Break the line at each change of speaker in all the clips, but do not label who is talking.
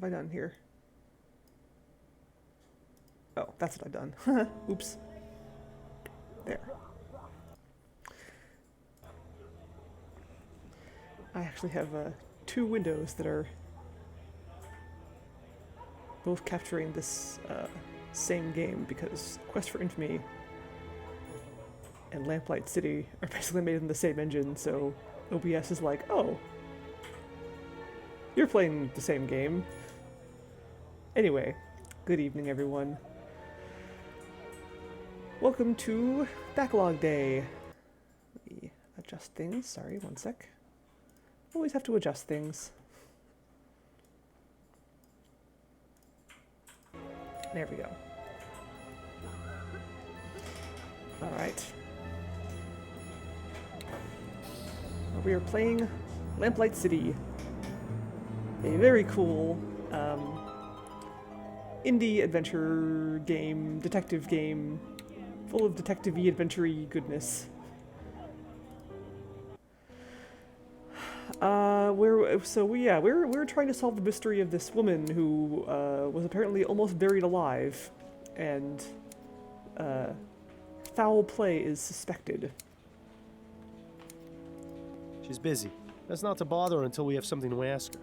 have I done here? Oh, that's what I've done. Oops. There. I actually have two windows that are both capturing this same game because Quest for Infamy and Lamplight City are basically made in the same engine, so OBS is like, oh, you're playing the same game. Anyway, good evening, everyone. Welcome to Backlog Day. Let me adjust things. Sorry, one sec. Always have to adjust things. There we go. Alright. We are playing Lamplight City. A very cool indie adventure game, detective game, full of detective-y, adventure-y goodness. We're trying to solve the mystery of this woman who was apparently almost buried alive, and foul play is suspected.
She's busy. That's not to bother her until we have something to ask her.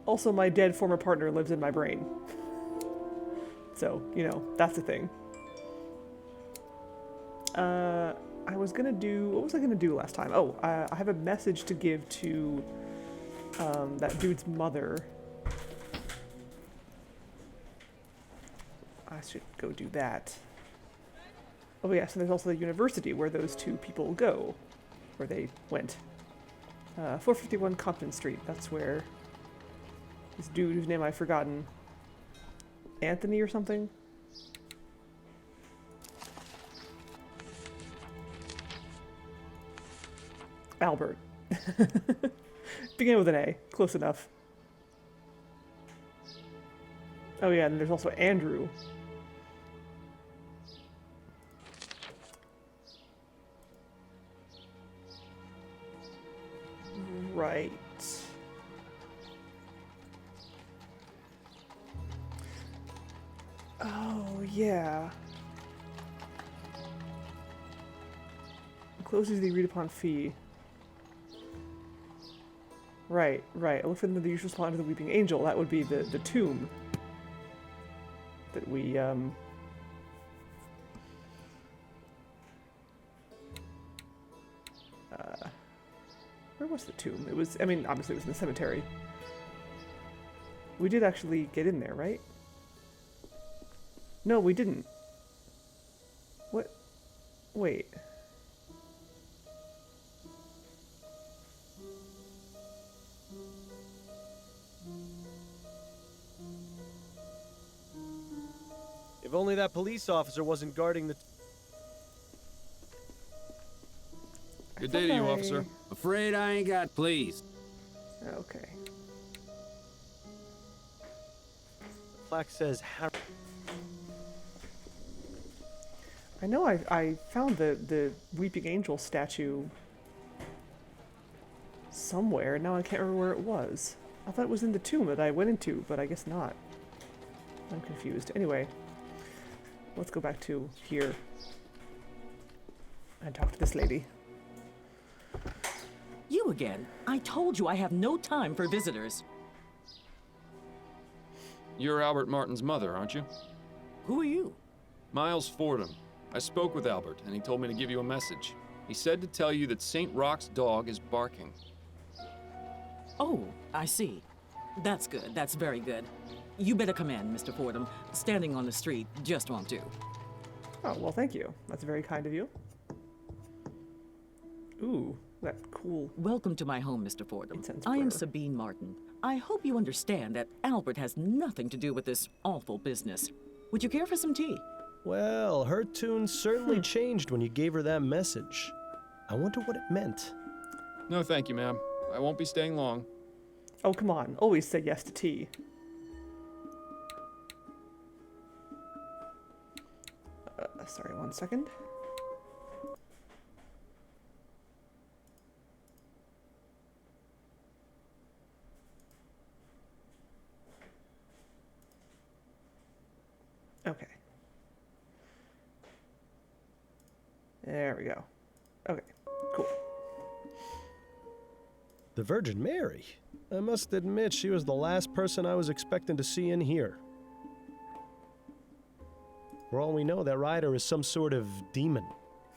Also, my dead former partner lives in my brain. So, you know, that's the thing. What was I gonna do last time? Oh, I have a message to give to that dude's mother. I should go do that. Oh yes, and there's also the university where those two people go. Where they went. 451 Compton Street, that's where this dude whose name I've forgotten. Anthony or something? Albert. Begin with an A. Close enough. Oh yeah, and there's also Andrew. Right. Oh, yeah. Closes the agreed upon fee. Right. I look for them to the usual spot under the Weeping Angel. That would be the tomb that we, where was the tomb? It was, I mean, obviously it was in the cemetery. We did actually get in there, right? No, we didn't. What? Wait.
If only that police officer wasn't guarding the...
Good day to you, officer.
Afraid I ain't got... Please.
Okay.
The plaque says Harry.
I know I found the Weeping Angel statue somewhere, now I can't remember where it was. I thought it was in the tomb that I went into, but I guess not. I'm confused. Anyway, let's go back to here and talk to this lady.
You again. I told you I have no time for visitors.
You're Albert Martin's mother, aren't you?
Who are you?
Miles Fordham. I spoke with Albert, and he told me to give you a message. He said to tell you that St. Roch's dog is barking.
Oh, I see. That's good. That's very good. You better come in, Mr. Fordham. Standing on the street just won't do.
Oh, well, thank you. That's very kind of you. Ooh, that cool...
Welcome to my home, Mr. Fordham.
Incense
I am
burner.
Sabine Martin. I hope you understand that Albert has nothing to do with this awful business. Would you care for some tea?
Well, her tune certainly changed when you gave her that message. I wonder what it meant.
No, thank you, ma'am. I won't be staying long.
Oh, come on. Always say yes to tea. Sorry, one second. There we go. Okay, cool.
The Virgin Mary. I must admit, she was the last person I was expecting to see in here. For all we know, that rider is some sort of demon.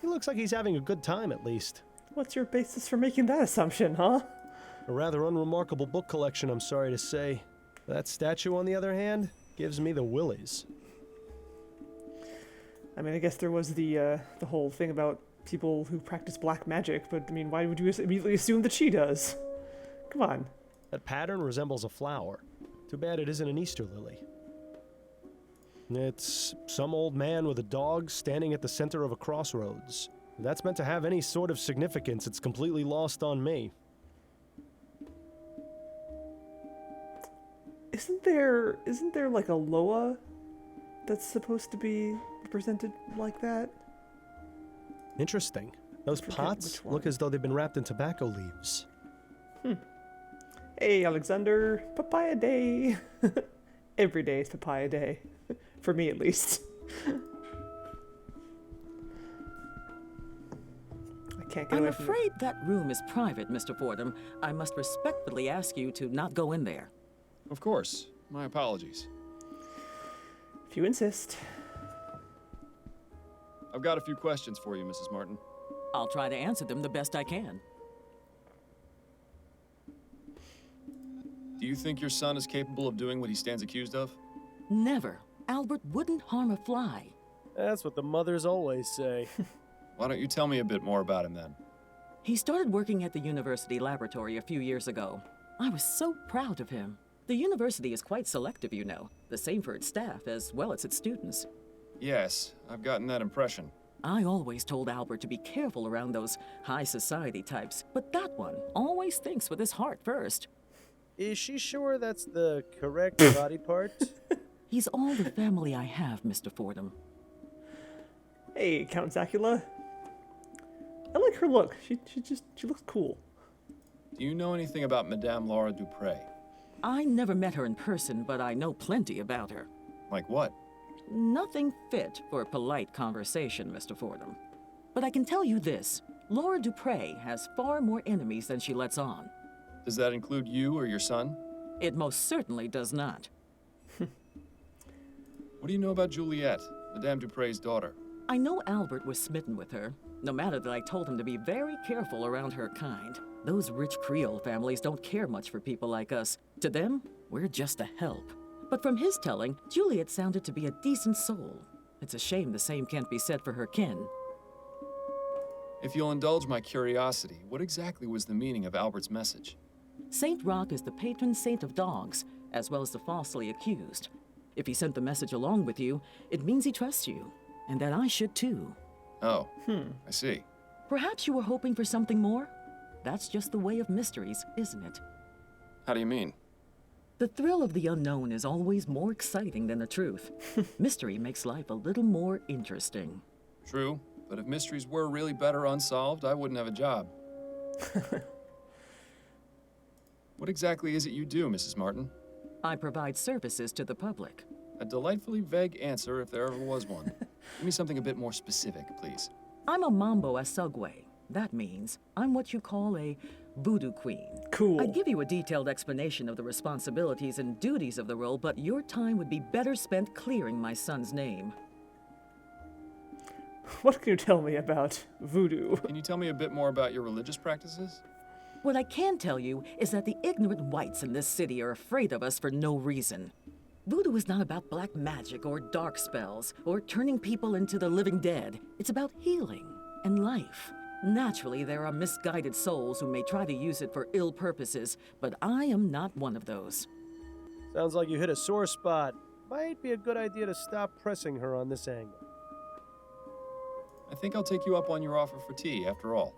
He looks like he's having a good time, at least.
What's your basis for making that assumption, huh?
A rather unremarkable book collection, I'm sorry to say. That statue, on the other hand, gives me the willies.
I mean, I guess there was the whole thing about people who practice black magic, but I mean, why would you immediately assume that she does? Come on.
That pattern resembles a flower. Too bad it isn't an Easter lily. It's some old man with a dog standing at the center of a crossroads. If that's meant to have any sort of significance, it's completely lost on me.
Isn't there like a Loa that's supposed to be represented like that?
Interesting. Those
forget
pots
which one.
look as though they've been wrapped in tobacco leaves.
Hey, Alexander, papaya day. Every day is papaya day. For me, at least. I can't get
I'm
away from
afraid that room is private, Mr. Fordham. I must respectfully ask you to not go in there.
Of course. My apologies.
If you insist.
I've got a few questions for you, Mrs. Martin.
I'll try to answer them the best I can.
Do you think your son is capable of doing what he stands accused of?
Never. Albert wouldn't harm a fly.
That's what the mothers always say.
Why don't you tell me a bit more about him then?
He started working at the university laboratory a few years ago. I was so proud of him. The university is quite selective, you know. The same for its staff as well as its students.
Yes, I've gotten that impression.
I always told Albert to be careful around those high society types, but that one always thinks with his heart first.
Is she sure that's the correct body part?
He's all the family I have, Mr. Fordham.
Hey, Count Zacula. I like her look. She looks cool.
Do you know anything about Madame Laura Dupre?
I never met her in person, but I know plenty about her.
Like what?
Nothing fit for a polite conversation, Mr. Fordham. But I can tell you this. Laura Dupre has far more enemies than she lets on.
Does that include you or your son?
It most certainly does not.
What do you know about Juliet, Madame Dupre's daughter?
I know Albert was smitten with her, no matter that I told him to be very careful around her kind. Those rich Creole families don't care much for people like us. To them, we're just a help. But from his telling, Juliet sounded to be a decent soul. It's a shame the same can't be said for her kin.
If you'll indulge my curiosity, what exactly was the meaning of Albert's message?
Saint Roch is the patron saint of dogs, as well as the falsely accused. If he sent the message along with you, it means he trusts you, and that I should too.
Oh, I see.
Perhaps you were hoping for something more? That's just the way of mysteries, isn't it?
How do you mean?
The thrill of the unknown is always more exciting than the truth. Mystery makes life a little more interesting.
True, but if mysteries were really better unsolved, I wouldn't have a job. What exactly is it you do, Mrs. Martin?
I provide services to the public.
A delightfully vague answer if there ever was one. Give me something a bit more specific, please.
I'm a Mambo Asugwe. That means I'm what you call a voodoo queen.
Cool.
I'd give you a detailed explanation of the responsibilities and duties of the role, but your time would be better spent clearing my son's name.
What can you tell me about voodoo?
Can you tell me a bit more about your religious practices?
What I can tell you is that the ignorant whites in this city are afraid of us for no reason. Voodoo is not about black magic or dark spells or turning people into the living dead. It's about healing and life. Naturally, there are misguided souls who may try to use it for ill purposes, but I am not one of those.
Sounds like you hit a sore spot. Might be a good idea to stop pressing her on this angle.
I think I'll take you up on your offer for tea, after all.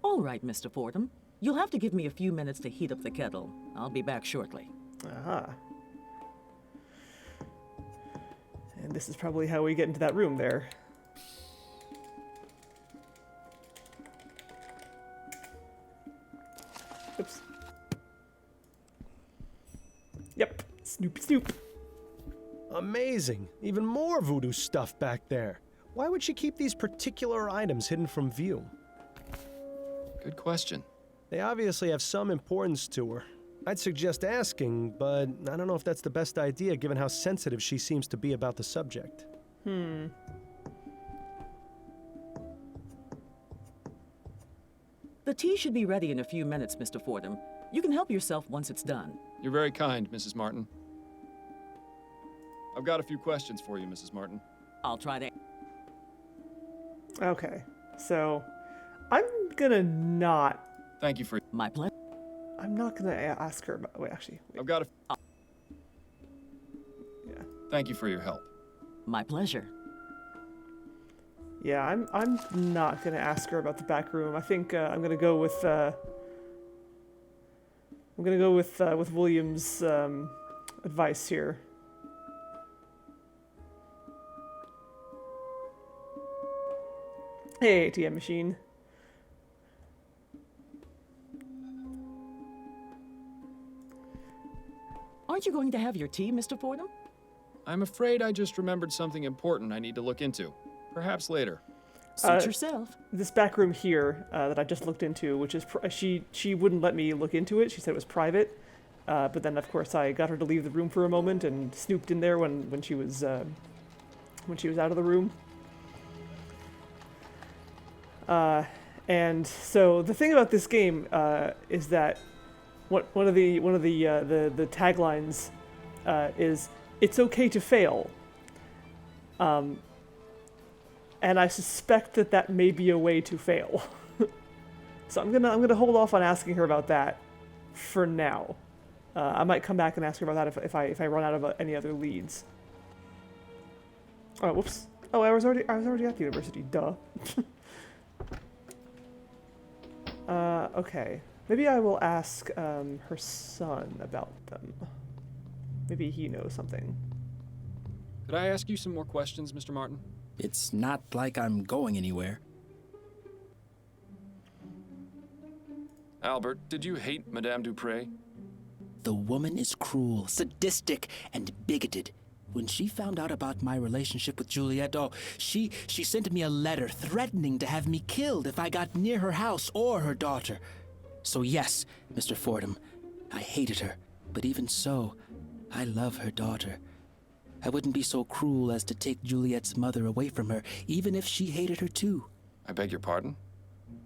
All right, Mr. Fordham. You'll have to give me a few minutes to heat up the kettle. I'll be back shortly.
Aha. And this is probably how we get into that room there. Oops. Yep. Snoopy Snoop.
Amazing. Even more voodoo stuff back there. Why would she keep these particular items hidden from view?
Good question.
They obviously have some importance to her. I'd suggest asking, but I don't know if that's the best idea given how sensitive she seems to be about the subject.
The tea should be ready in a few minutes, Mr. Fordham. You can help yourself once it's done.
You're very kind, Mrs. Martin. I've got a few questions for you, Mrs. Martin.
I'll try to...
Okay, so I'm gonna not.
Thank you for...
My pleasure.
I'm not gonna ask her about. Wait, actually. Wait.
I've got a...
Yeah.
Thank you for your help.
My pleasure.
Yeah, I'm not gonna ask her about the back room. I think I'm gonna go with. I'm gonna go with William's advice here. Hey, ATM machine.
Aren't you going to have your tea, Mr. Fordham?
I'm afraid I just remembered something important I need to look into. Perhaps later.
Suit yourself.
This back room here that I just looked into, which is she wouldn't let me look into it. She said it was private, but then of course I got her to leave the room for a moment and snooped in there when she was out of the room. And so the thing about this game is that one of the taglines is "It's okay to fail." And I suspect that may be a way to fail. So I'm gonna hold off on asking her about that for now. I might come back and ask her about that if I run out of any other leads. Oh, whoops. Oh, I was already at the university. Duh. Okay. Maybe I will ask her son about them. Maybe he knows something.
Could I ask you some more questions, Mr. Martin?
It's not like I'm going anywhere.
Albert, did you hate Madame Dupre?
The woman is cruel, sadistic, and bigoted. When she found out about my relationship with Juliet, she sent me a letter threatening to have me killed if I got near her house or her daughter. So yes, Mr. Fordham, I hated her, but even so, I love her daughter. I wouldn't be so cruel as to take Juliet's mother away from her, even if she hated her too.
I beg your pardon?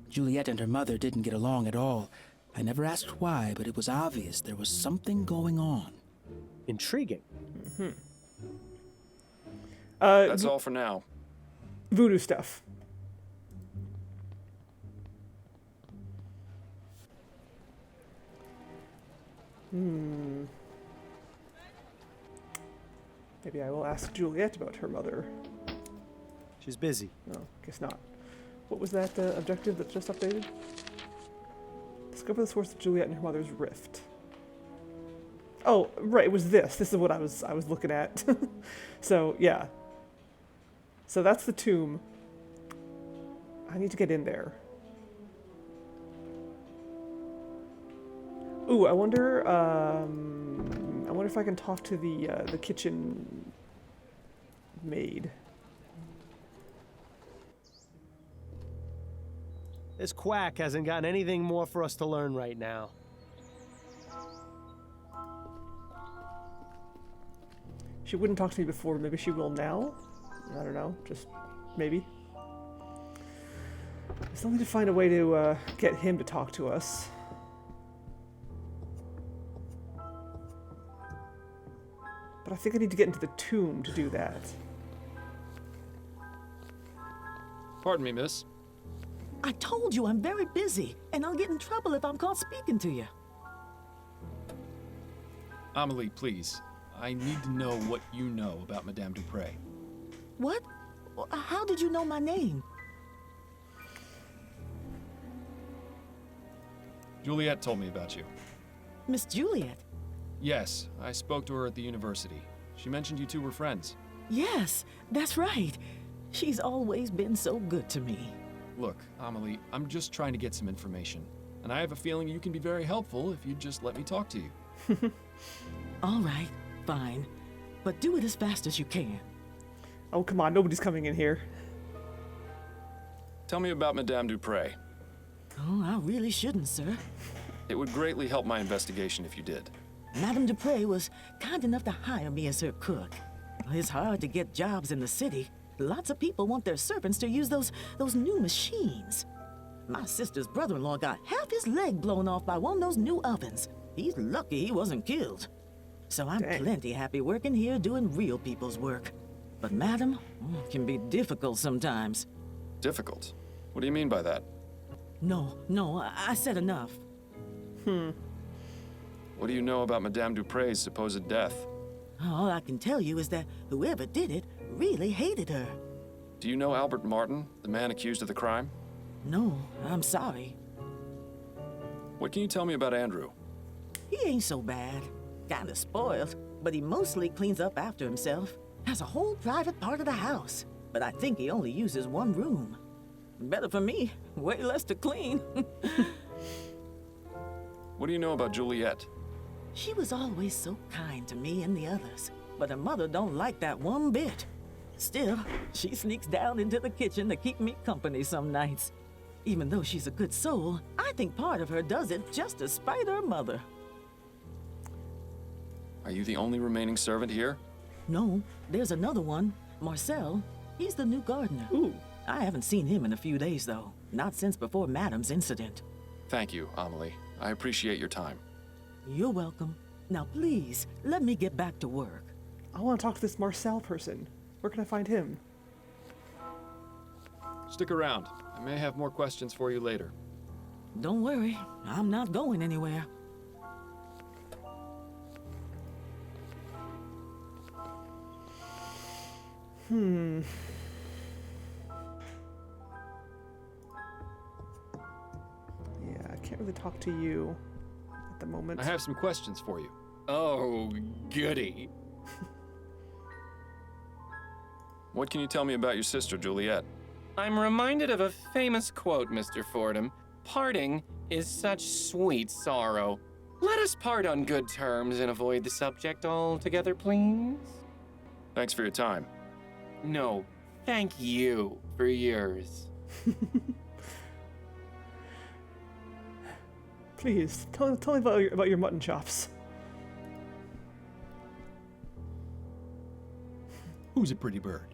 Juliet and her mother didn't get along at all. I never asked why, but it was obvious there was something going on.
Intriguing.
That's all for now.
Voodoo stuff. Maybe I will ask Juliet about her mother.
She's busy.
No, guess not. What was that objective that just updated? Discover the source of Juliet and her mother's rift. Oh, right, it was this. This is what I was looking at. So, yeah. So that's the tomb. I need to get in there. Ooh, I wonder if I can talk to the kitchen maid.
This quack hasn't gotten anything more for us to learn right now.
She wouldn't talk to me before, maybe she will now? I don't know, just maybe. I still need to find a way to get him to talk to us. But I think I need to get into the tomb to do that.
Pardon me, miss.
I told you I'm very busy, and I'll get in trouble if I'm caught speaking to you.
Amelie, please. I need to know what you know about Madame Dupre.
What? How did you know my name?
Juliet told me about you.
Miss Juliet?
Yes, I spoke to her at the university. She mentioned you two were friends.
Yes, that's right. She's always been so good to me.
Look, Amelie, I'm just trying to get some information. And I have a feeling you can be very helpful if you just let me talk to you.
All right, fine. But do it as fast as you can.
Oh, come on, nobody's coming in here.
Tell me about Madame Dupre.
Oh, I really shouldn't, sir.
It would greatly help my investigation if you did.
Madame Dupre was kind enough to hire me as her cook. It's hard to get jobs in the city. Lots of people want their servants to use those new machines. My sister's brother-in-law got half his leg blown off by one of those new ovens. He's lucky he wasn't killed. So I'm plenty happy working here doing real people's work. But Madam can be difficult sometimes.
Difficult? What do you mean by that?
No, I said enough.
What do you know about Madame Dupre's supposed death?
All I can tell you is that whoever did it really hated her.
Do you know Albert Martin, the man accused of the crime?
No, I'm sorry.
What can you tell me about Andrew?
He ain't so bad. Kinda spoiled, but he mostly cleans up after himself. Has a whole private part of the house, but I think he only uses one room. Better for me, way less to clean.
What do you know about Juliet?
She was always so kind to me and the others, but her mother don't like that one bit. Still, she sneaks down into the kitchen to keep me company some nights. Even though she's a good soul, I think part of her does it just to spite her mother.
Are you the only remaining servant here?
No, there's another one, Marcel. He's the new gardener.
Ooh.
I haven't seen him in a few days, though. Not since before Madam's incident.
Thank you, Amelie. I appreciate your time.
You're welcome. Now, please, let me get back to work.
I want to talk to this Marcel person. Where can I find him?
Stick around. I may have more questions for you later.
Don't worry, I'm not going anywhere.
Yeah, I can't really talk to you at the moment.
I have some questions for you.
Oh, goody.
What can you tell me about your sister, Juliet?
I'm reminded of a famous quote, Mr. Fordham. Parting is such sweet sorrow. Let us part on good terms and avoid the subject altogether, please.
Thanks for your time.
No, thank you for yours.
Please, tell me about your mutton chops.
Who's a pretty bird?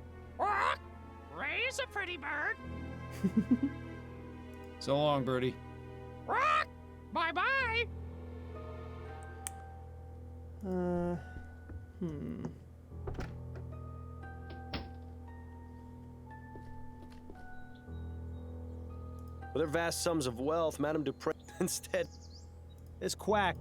Ray's a pretty bird.
So long, Birdie.
Rock! Bye-bye.
With her vast sums of wealth, Madame Dupre instead is quack.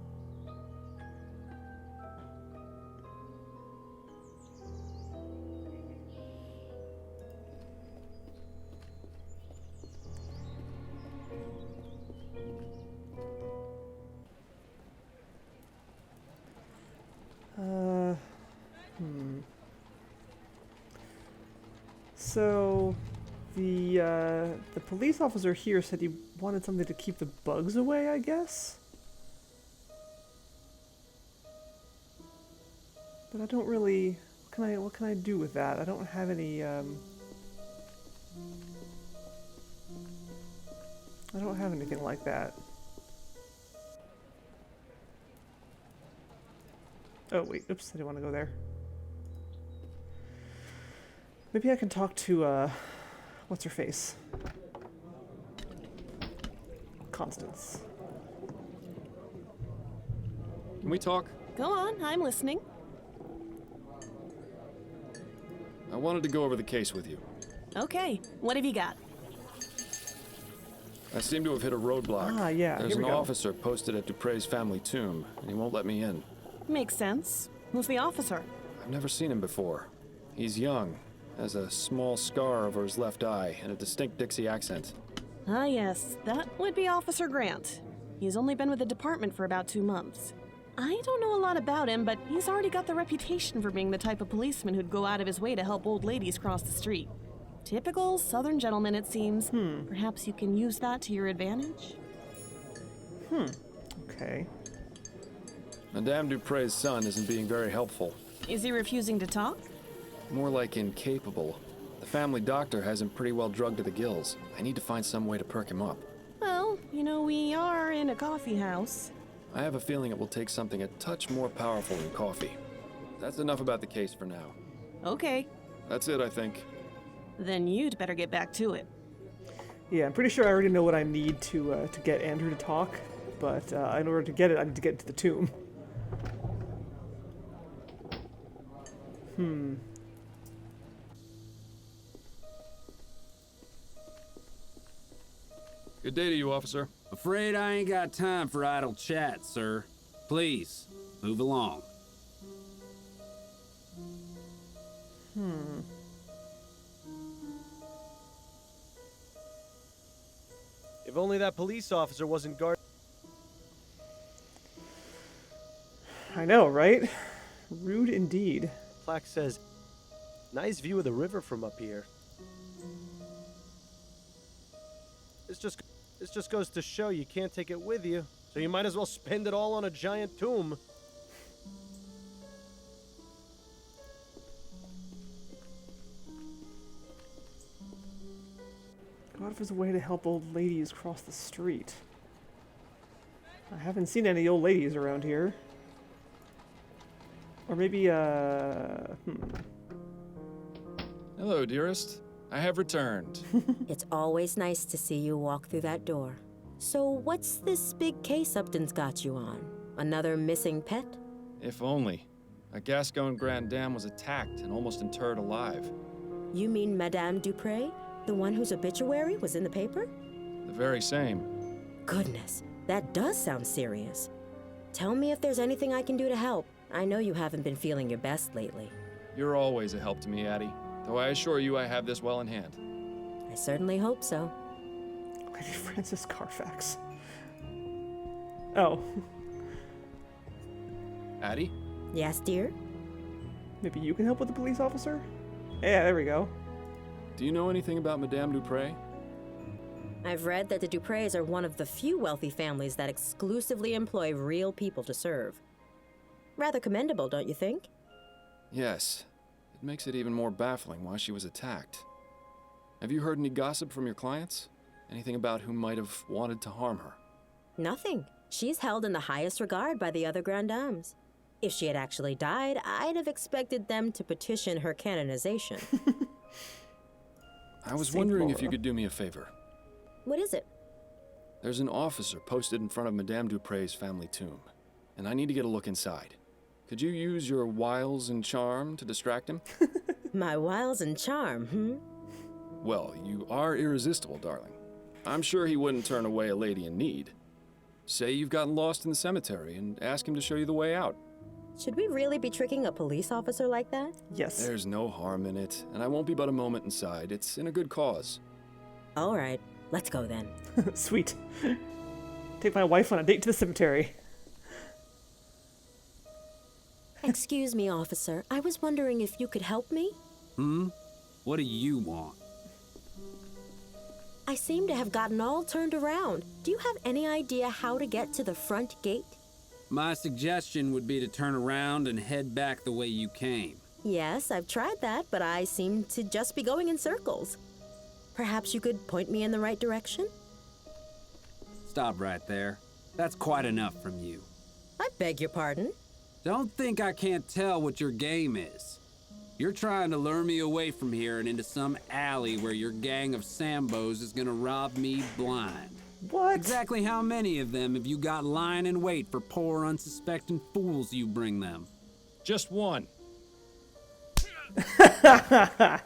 So, the police officer here said he wanted something to keep the bugs away, I guess? But I don't really... What can I do with that? I don't have any, I don't have anything like that. Oh, wait. Oops, I didn't want to go there. Maybe I can talk to, what's her face? Constance.
Can we talk?
Go on, I'm listening.
I wanted to go over the case with you.
Okay, what have you got?
I seem to have hit a roadblock.
Ah, yeah,
There's
here we
an
go.
officer posted at Dupre's family tomb, and he won't let me in.
Makes sense. Who's the officer?
I've never seen him before. He's young, has a small scar over his left eye, and a distinct Dixie accent.
Ah, yes, that would be Officer Grant. He's only been with the department for about 2 months. I don't know a lot about him, but he's already got the reputation for being the type of policeman who'd go out of his way to help old ladies cross the street. Typical Southern gentleman, it seems. Perhaps you can use that to your advantage?
Okay.
Madame Dupre's son isn't being very helpful.
Is he refusing to talk?
More like incapable. The family doctor has him pretty well drugged to the gills. I need to find some way to perk him up.
Well, you know, we are in a coffee house.
I have a feeling it will take something a touch more powerful than coffee. That's enough about the case for now.
Okay,
That's it, I think.
then you'd better get back to it.
Yeah, I'm pretty sure I already know what I need to get Andrew to talk, but in order to get it, I need to get into the tomb.
Good day to you, officer.
Afraid I ain't got time for idle chat, sir. Please, move along.
If only that police officer wasn't guard.
I know, right? Rude indeed.
Plaque says, nice view of the river from up here. This just goes to show you can't take it with you, so you might as well spend it all on a giant tomb.
Go out of his way to help old ladies cross the street. I haven't seen any old ladies around here. Or maybe,
Hello, dearest. I have returned.
It's always nice to see you walk through that door. So what's this big case Upton's got you on? Another missing pet?
If only. A Gascon Grand Dame was attacked and almost interred alive.
You mean Madame Dupre? The one whose obituary was in the paper?
The very same.
Goodness, that does sound serious. Tell me if there's anything I can do to help. I know you haven't been feeling your best lately.
You're always a help to me, Addie. Though I assure you I have this well in hand.
I certainly hope so.
Lady Francis Carfax. Oh,
Addie?
Yes, dear?
maybe you can help with the police officer? Yeah, there we go.
Do you know anything about Madame Dupre?
I've read that the Dupres are one of the few wealthy families that exclusively employ real people to serve. Rather commendable, don't you think?
Yes. It makes it even more baffling why she was attacked. Have you heard any gossip from your clients? Anything about who might have wanted to harm her?
Nothing. She's held in the highest regard by the other Grand Dames. If she had actually died, I'd have expected them to petition her canonization.
I was
Saint
wondering if
Laura.
you could do me a favor.
What is it?
There's an officer posted in front of Madame Dupre's family tomb, and I need to get a look inside. Could you use your wiles and charm to distract him?
My wiles and charm,
Well, you are irresistible, darling. I'm sure he wouldn't turn away a lady in need. Say you've gotten lost in the cemetery and ask him to show you the way out.
Should we really be tricking a police officer like that?
Yes.
There's no harm in it, and I won't be but a moment inside. It's in a good cause.
All right, let's go then.
Sweet. Take my wife on a date to the cemetery.
Excuse me, officer. I was wondering if you could help me?
What do you want?
I seem to have gotten all turned around. Do you have any idea how to get to the front gate?
My suggestion would be to turn around and head back the way you came.
Yes, I've tried that, but I seem to just be going in circles. Perhaps you could point me in the right direction?
Stop right there. That's quite enough from you.
I beg your pardon?
Don't think I can't tell what your game is. You're trying to lure me away from here and into some alley where your gang of Sambos is gonna rob me blind.
What?
Exactly how many of them have you got lying in wait for poor unsuspecting fools you bring them?
Just one.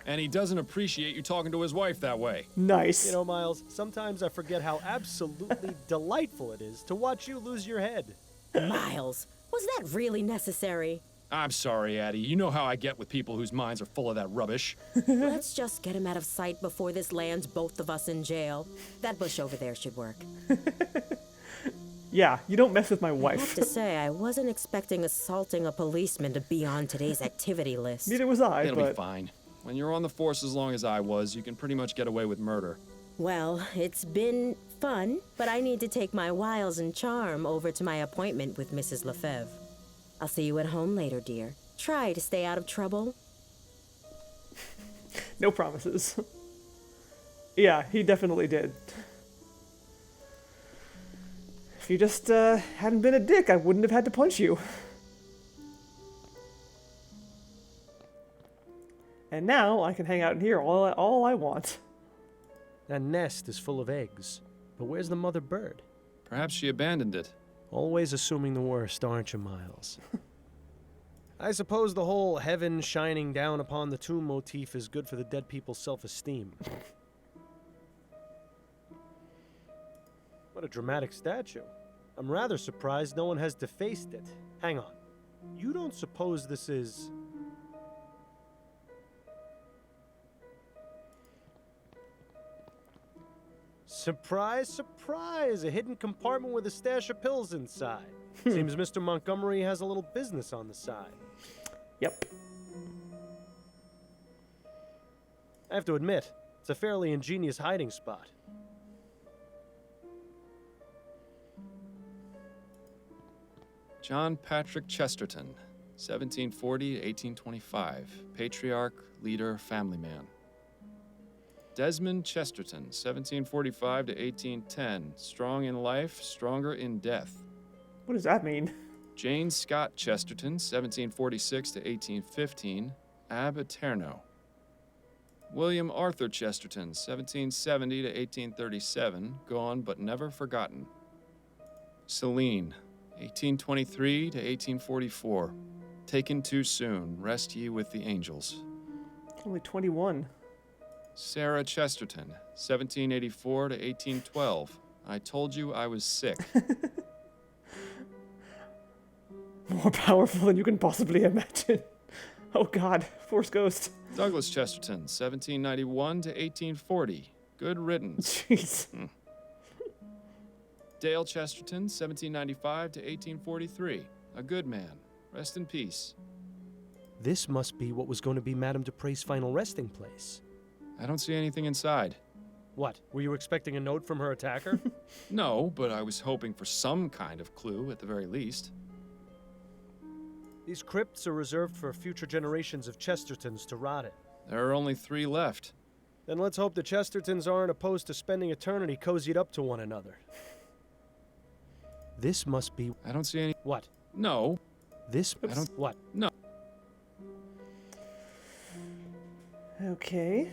And he doesn't appreciate you talking to his wife that way.
Nice.
You know, Miles, sometimes I forget how absolutely delightful it is to watch you lose your head.
Miles, was that really necessary?
I'm sorry, Addie. You know how I get with people whose minds are full of that rubbish.
Let's just get him out of sight before this lands both of us in jail. That bush over there should work.
Yeah, you don't mess with my
I have
wife.
to say, I wasn't expecting assaulting a policeman to be on today's activity list.
Neither was I,
It'll be
but
fine. When you're on the force as long as I was, you can pretty much get away with murder.
Well, it's been fun, but I need to take my wiles and charm over to my appointment with Mrs. Lefebvre. I'll see you at home later, dear. Try to stay out of trouble.
No promises. Yeah, he definitely did. If you just hadn't been a dick, I wouldn't have had to punch you. And now I can hang out in here all I want.
That nest is full of eggs. But where's the mother bird?
Perhaps she abandoned it.
Always assuming the worst, aren't you, Miles? I suppose the whole heaven shining down upon the tomb motif is good for the dead people's self-esteem. What a dramatic statue. I'm rather surprised no one has defaced it. Hang on. You don't suppose this is... Surprise, surprise! A hidden compartment with a stash of pills inside. Seems Mr. Montgomery has a little business on the side.
Yep.
I have to admit, it's a fairly ingenious hiding spot.
John Patrick Chesterton, 1740 to 1825. Patriarch, leader, family man. Desmond Chesterton, 1745 to 1810. Strong in life, stronger in death.
What does that mean?
Jane Scott Chesterton, 1746 to 1815. Ab Eterno. William Arthur Chesterton, 1770 to 1837. Gone but never forgotten. Celine, 1823 to 1844. Taken too soon. Rest ye with the angels.
Only 21.
Sarah Chesterton, 1784 to 1812. I told you I was sick.
More powerful than you can possibly imagine. Oh God, Force Ghost.
Douglas Chesterton, 1791 to 1840. Good riddance.
Jeez.
Dale Chesterton, 1795 to 1843. A good man. Rest in peace.
This must be what was going to be Madame Dupre's final resting place.
I don't see anything inside.
What? Were you expecting a note from her attacker?
No, but I was hoping for some kind of clue at the very least.
These crypts are reserved for future generations of Chestertons to rot in.
There are only 3 left.
Then let's hope the Chestertons aren't opposed to spending eternity cozied up to one another. This must be...
I don't see any...
What?
No.
This...
I don't...
What?
No.
Okay.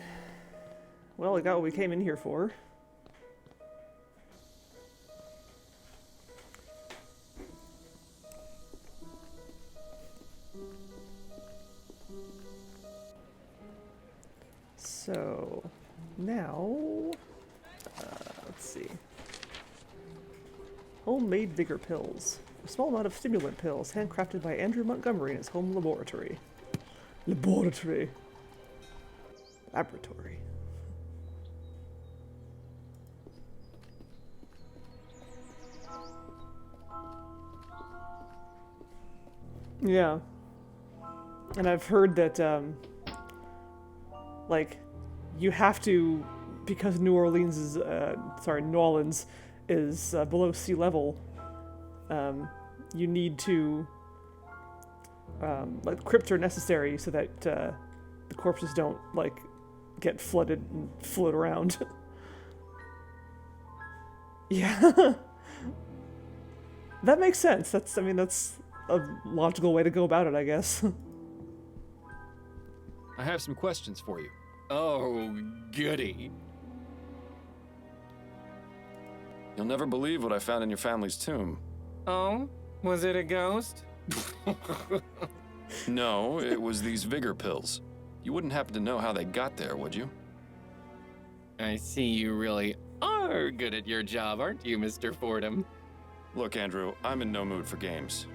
Well, we got what we came in here for. So, now, let's see. Homemade vigor pills. A small amount of stimulant pills, handcrafted by Andrew Montgomery in his home laboratory. Laboratory. Yeah. And I've heard that, like, you have to, because New Orleans is, New Orleans is below sea level, you need to, like, crypts are necessary so that the corpses don't, like, get flooded and float around. Yeah. That makes sense. That's a logical way to go about it, I guess.
I have some questions for you.
Oh, goody.
You'll never believe what I found in your family's tomb.
Oh? Was it a ghost?
No, it was these vigor pills. You wouldn't happen to know how they got there, would you?
I see you really are good at your job, aren't you, Mr. Fordham?
Look, Andrew, I'm in no mood for games.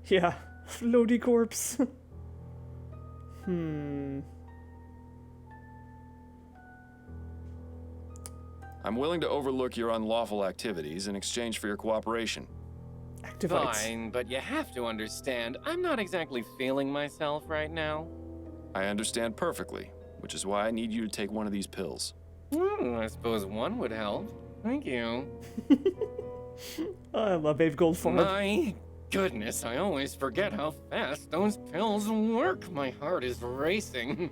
Yeah, floaty corpse.
I'm willing to overlook your unlawful activities in exchange for your cooperation.
Activites.
Fine, but you have to understand, I'm not exactly feeling myself right now.
I understand perfectly, which is why I need you to take one of these pills.
I suppose one would help. Thank you.
I love Abe Goldfarb.
My goodness, I always forget how fast those pills work. My heart is racing.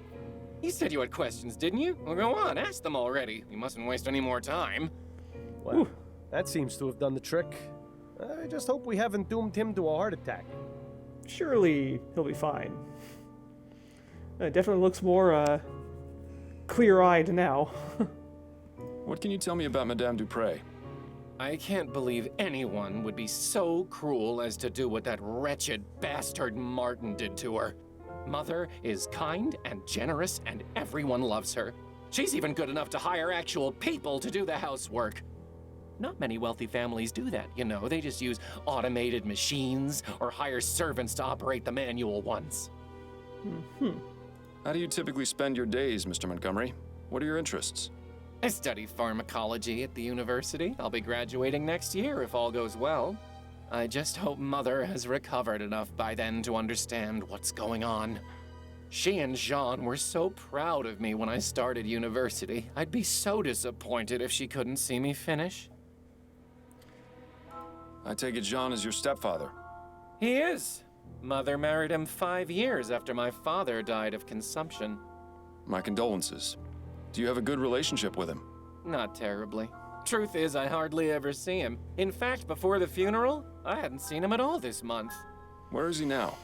You said you had questions, didn't you? Well, go on, ask them already. We mustn't waste any more time.
Well, that seems to have done the trick. I just hope we haven't doomed him to a heart attack.
Surely he'll be fine. It definitely looks more clear-eyed now.
What can you tell me about Madame Dupre?
I can't believe anyone would be so cruel as to do what that wretched bastard Martin did to her. Mother is kind and generous, and everyone loves her. She's even good enough to hire actual people to do the housework. Not many wealthy families do that, you know. They just use automated machines or hire servants to operate the manual ones.
How do you typically spend your days, Mr. Montgomery? What are your interests?
I study pharmacology at the university. I'll be graduating next year if all goes well. I just hope Mother has recovered enough by then to understand what's going on. She and Jean were so proud of me when I started university. I'd be so disappointed if she couldn't see me finish.
I take it Jean is your stepfather.
He is. Mother married him 5 years after my father died of consumption.
My condolences. Do you have a good relationship with him?
Not terribly. Truth is, I hardly ever see him. In fact, before the funeral, I hadn't seen him at all this month.
Where is he now?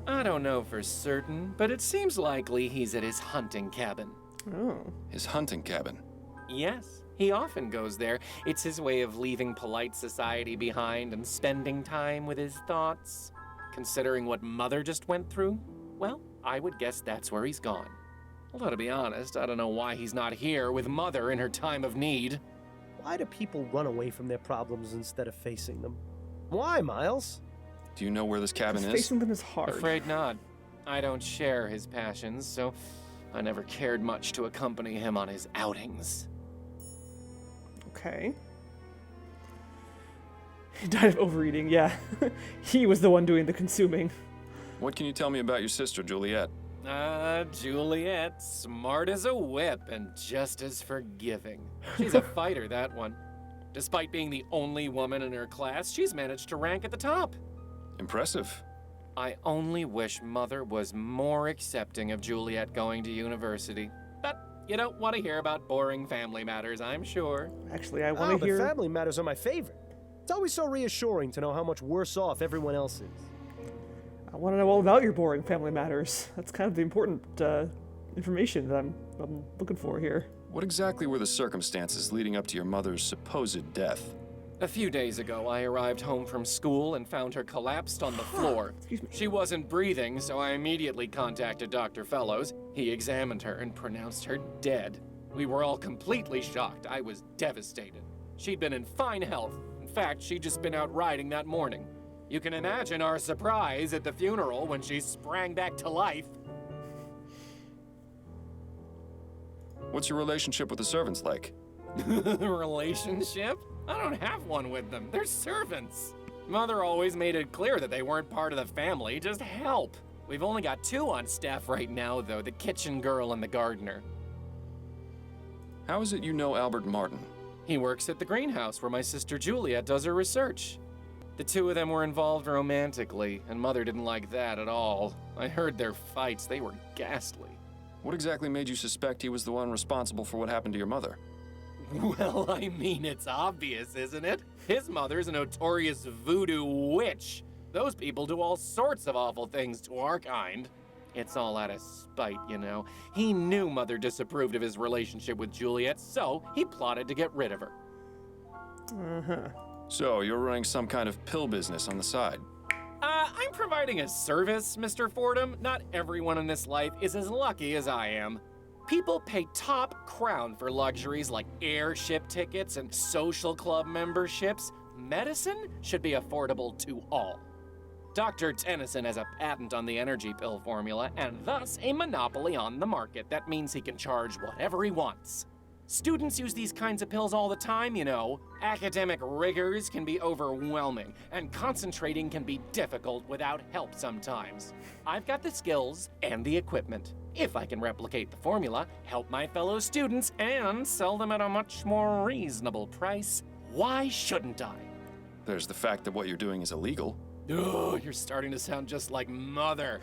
I don't know for certain, but it seems likely he's at his hunting cabin.
Oh.
His hunting cabin?
Yes, he often goes there. It's his way of leaving polite society behind and spending time with his thoughts. Considering what Mother just went through, well, I would guess that's where he's gone. Although, to be honest, I don't know why he's not here with Mother in her time of need.
Why do people run away from their problems instead of facing them? Why, Miles?
Do you know where this cabin is?
Facing them is hard.
Afraid not. I don't share his passions, so I never cared much to accompany him on his outings.
Okay. He died of overeating, yeah. He was the one doing the consuming.
What can you tell me about your sister, Juliet?
Juliet, smart as a whip and just as forgiving. She's a fighter, that one. Despite being the only woman in her class, she's managed to rank at the top.
Impressive.
I only wish Mother was more accepting of Juliet going to university. But you don't want to hear about boring family matters, I'm sure.
Actually, I want to hear...
But family matters are my favorite. It's always so reassuring to know how much worse off everyone else is.
I want to know all about your boring family matters. That's kind of the important information that I'm looking for here.
What exactly were the circumstances leading up to your mother's supposed death?
A few days ago, I arrived home from school and found her collapsed on the floor.
Excuse me.
She wasn't breathing, so I immediately contacted Dr. Fellows. He examined her and pronounced her dead. We were all completely shocked. I was devastated. She'd been in fine health. In fact, she'd just been out riding that morning. You can imagine our surprise at the funeral when she sprang back to life.
What's your relationship with the servants like?
Relationship? I don't have one with them. They're servants. Mother always made it clear that they weren't part of the family, just help. We've only got 2 on staff right now, though, the kitchen girl and the gardener.
How is it you know Albert Martin?
He works at the greenhouse where my sister Juliet does her research. The 2 of them were involved romantically, and Mother didn't like that at all. I heard their fights. They were ghastly.
What exactly made you suspect he was the one responsible for what happened to your mother?
Well, I mean, it's obvious, isn't it? His mother's a notorious voodoo witch. Those people do all sorts of awful things to our kind. It's all out of spite, you know. He knew Mother disapproved of his relationship with Juliet, so he plotted to get rid of her.
Uh-huh.
So, you're running some kind of pill business on the side?
I'm providing a service, Mr. Fordham. Not everyone in this life is as lucky as I am. People pay top crown for luxuries like airship tickets and social club memberships. Medicine should be affordable to all. Dr. Tennyson has a patent on the energy pill formula and thus a monopoly on the market. That means he can charge whatever he wants. Students use these kinds of pills all the time, you know. Academic rigors can be overwhelming, and concentrating can be difficult without help sometimes. I've got the skills and the equipment. If I can replicate the formula, help my fellow students, and sell them at a much more reasonable price, why shouldn't I?
There's the fact that what you're doing is illegal.
Oh, you're starting to sound just like Mother.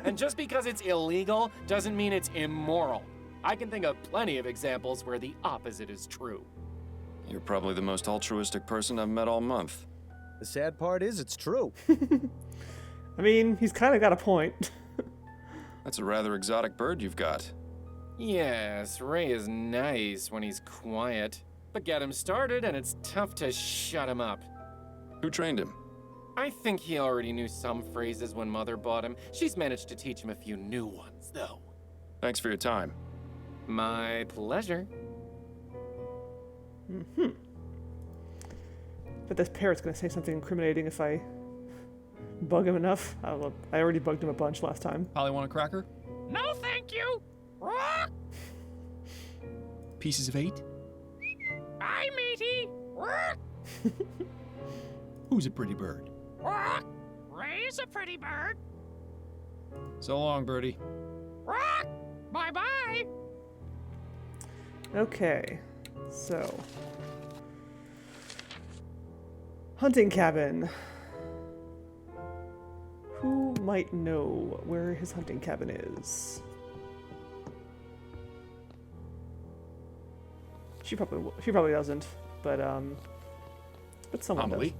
And just because it's illegal doesn't mean it's immoral. I can think of plenty of examples where the opposite is true.
You're probably the most altruistic person I've met all month.
The sad part is it's true.
I mean, he's kind of got a point.
That's a rather exotic bird you've got.
Yes, Ray is nice when he's quiet. But get him started and it's tough to shut him up.
Who trained him?
I think he already knew some phrases when Mother bought him. She's managed to teach him a few new ones, though.
Thanks for your time.
My pleasure.
But this parrot's gonna say something incriminating if I bug him enough. I don't know. I already bugged him a bunch last time.
Polly want a cracker?
No, thank you. Rock.
Pieces of 8?
Hi, matey. Rock.
Who's a pretty bird?
Rock. Ray's a pretty bird.
So long, Birdie.
Rock. Bye-bye.
Okay, so hunting cabin. Who might know where his hunting cabin is? She probably doesn't, but someone
Amelie?
does.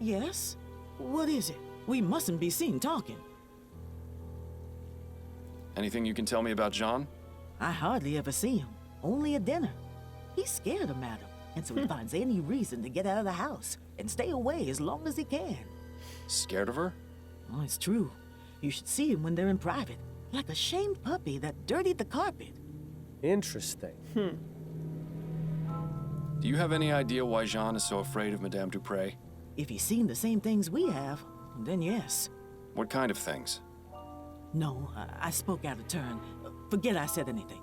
Yes? What is it? We mustn't be seen talking.
Anything you can tell me about Jean?
I hardly ever see him. Only at dinner. He's scared of Madam, and so he finds any reason to get out of the house and stay away as long as he can.
Scared of her?
Oh, it's true. You should see him when they're in private, like a shamed puppy that dirtied the carpet.
Interesting.
Do you have any idea why Jean is so afraid of Madame Dupre?
If he's seen the same things we have, then yes.
What kind of things?
No, I spoke out of turn. Forget I said anything.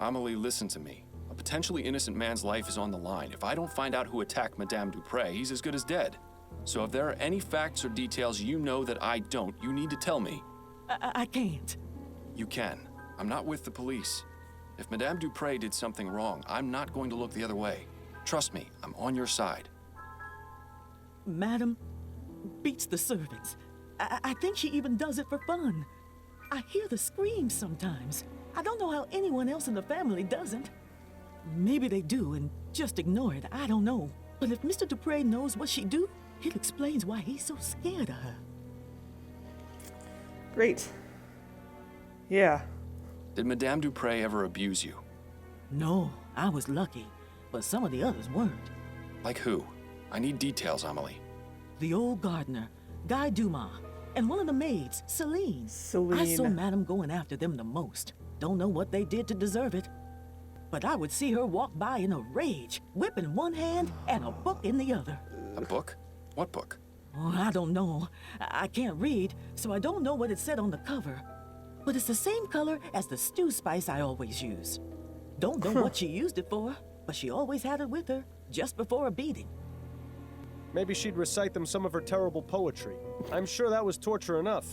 Amelie, listen to me. A potentially innocent man's life is on the line. If I don't find out who attacked Madame Dupre, he's as good as dead. So if there are any facts or details you know that I don't, you need to tell me.
I can't.
You can. I'm not with the police. If Madame Dupre did something wrong, I'm not going to look the other way. Trust me, I'm on your side.
Madam beats the servants. I think she even does it for fun. I hear the screams sometimes. I don't know how anyone else in the family doesn't. Maybe they do and just ignore it. I don't know. But if Mr. Dupre knows what she do, it explains why he's so scared of her.
Great. Yeah.
Did Madame Dupre ever abuse you?
No, I was lucky, but some of the others weren't.
Like who? I need details, Amelie.
The old gardener, Guy Dumas, and one of the maids, Celine. I saw Madame going after them the most. Don't know what they did to deserve it. But I would see her walk by in a rage, whip in one hand and a book in the other.
A book? What book?
Oh, I don't know. I can't read, so I don't know what it said on the cover. But it's the same color as the stew spice I always use. Don't know what she used it for, but she always had it with her, just before a beating.
Maybe she'd recite them some of her terrible poetry. I'm sure that was torture enough.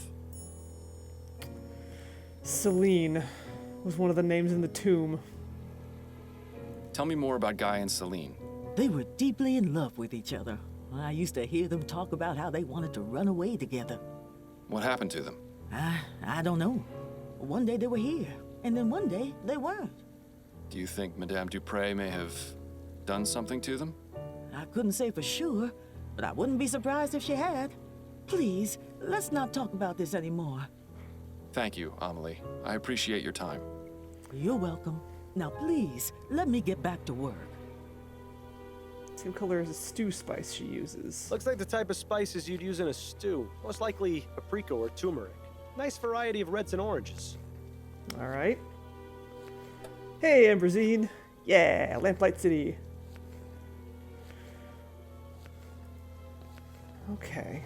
Celine was one of the names in the tomb.
Tell me more about Guy and Celine.
They were deeply in love with each other. I used to hear them talk about how they wanted to run away together.
What happened to them?
I don't know. One day they were here, and then one day they weren't.
Do you think Madame Dupre may have done something to them?
I couldn't say for sure, but I wouldn't be surprised if she had. Please, let's not talk about this anymore.
Thank you, Amelie. I appreciate your time.
You're welcome. Now please, let me get back to work.
Same color as the stew spice she uses.
Looks like the type of spices you'd use in a stew. Most likely paprika or turmeric. Nice variety of reds and oranges.
All right. Hey, Ambrosine. Yeah, Lamplight City. Okay.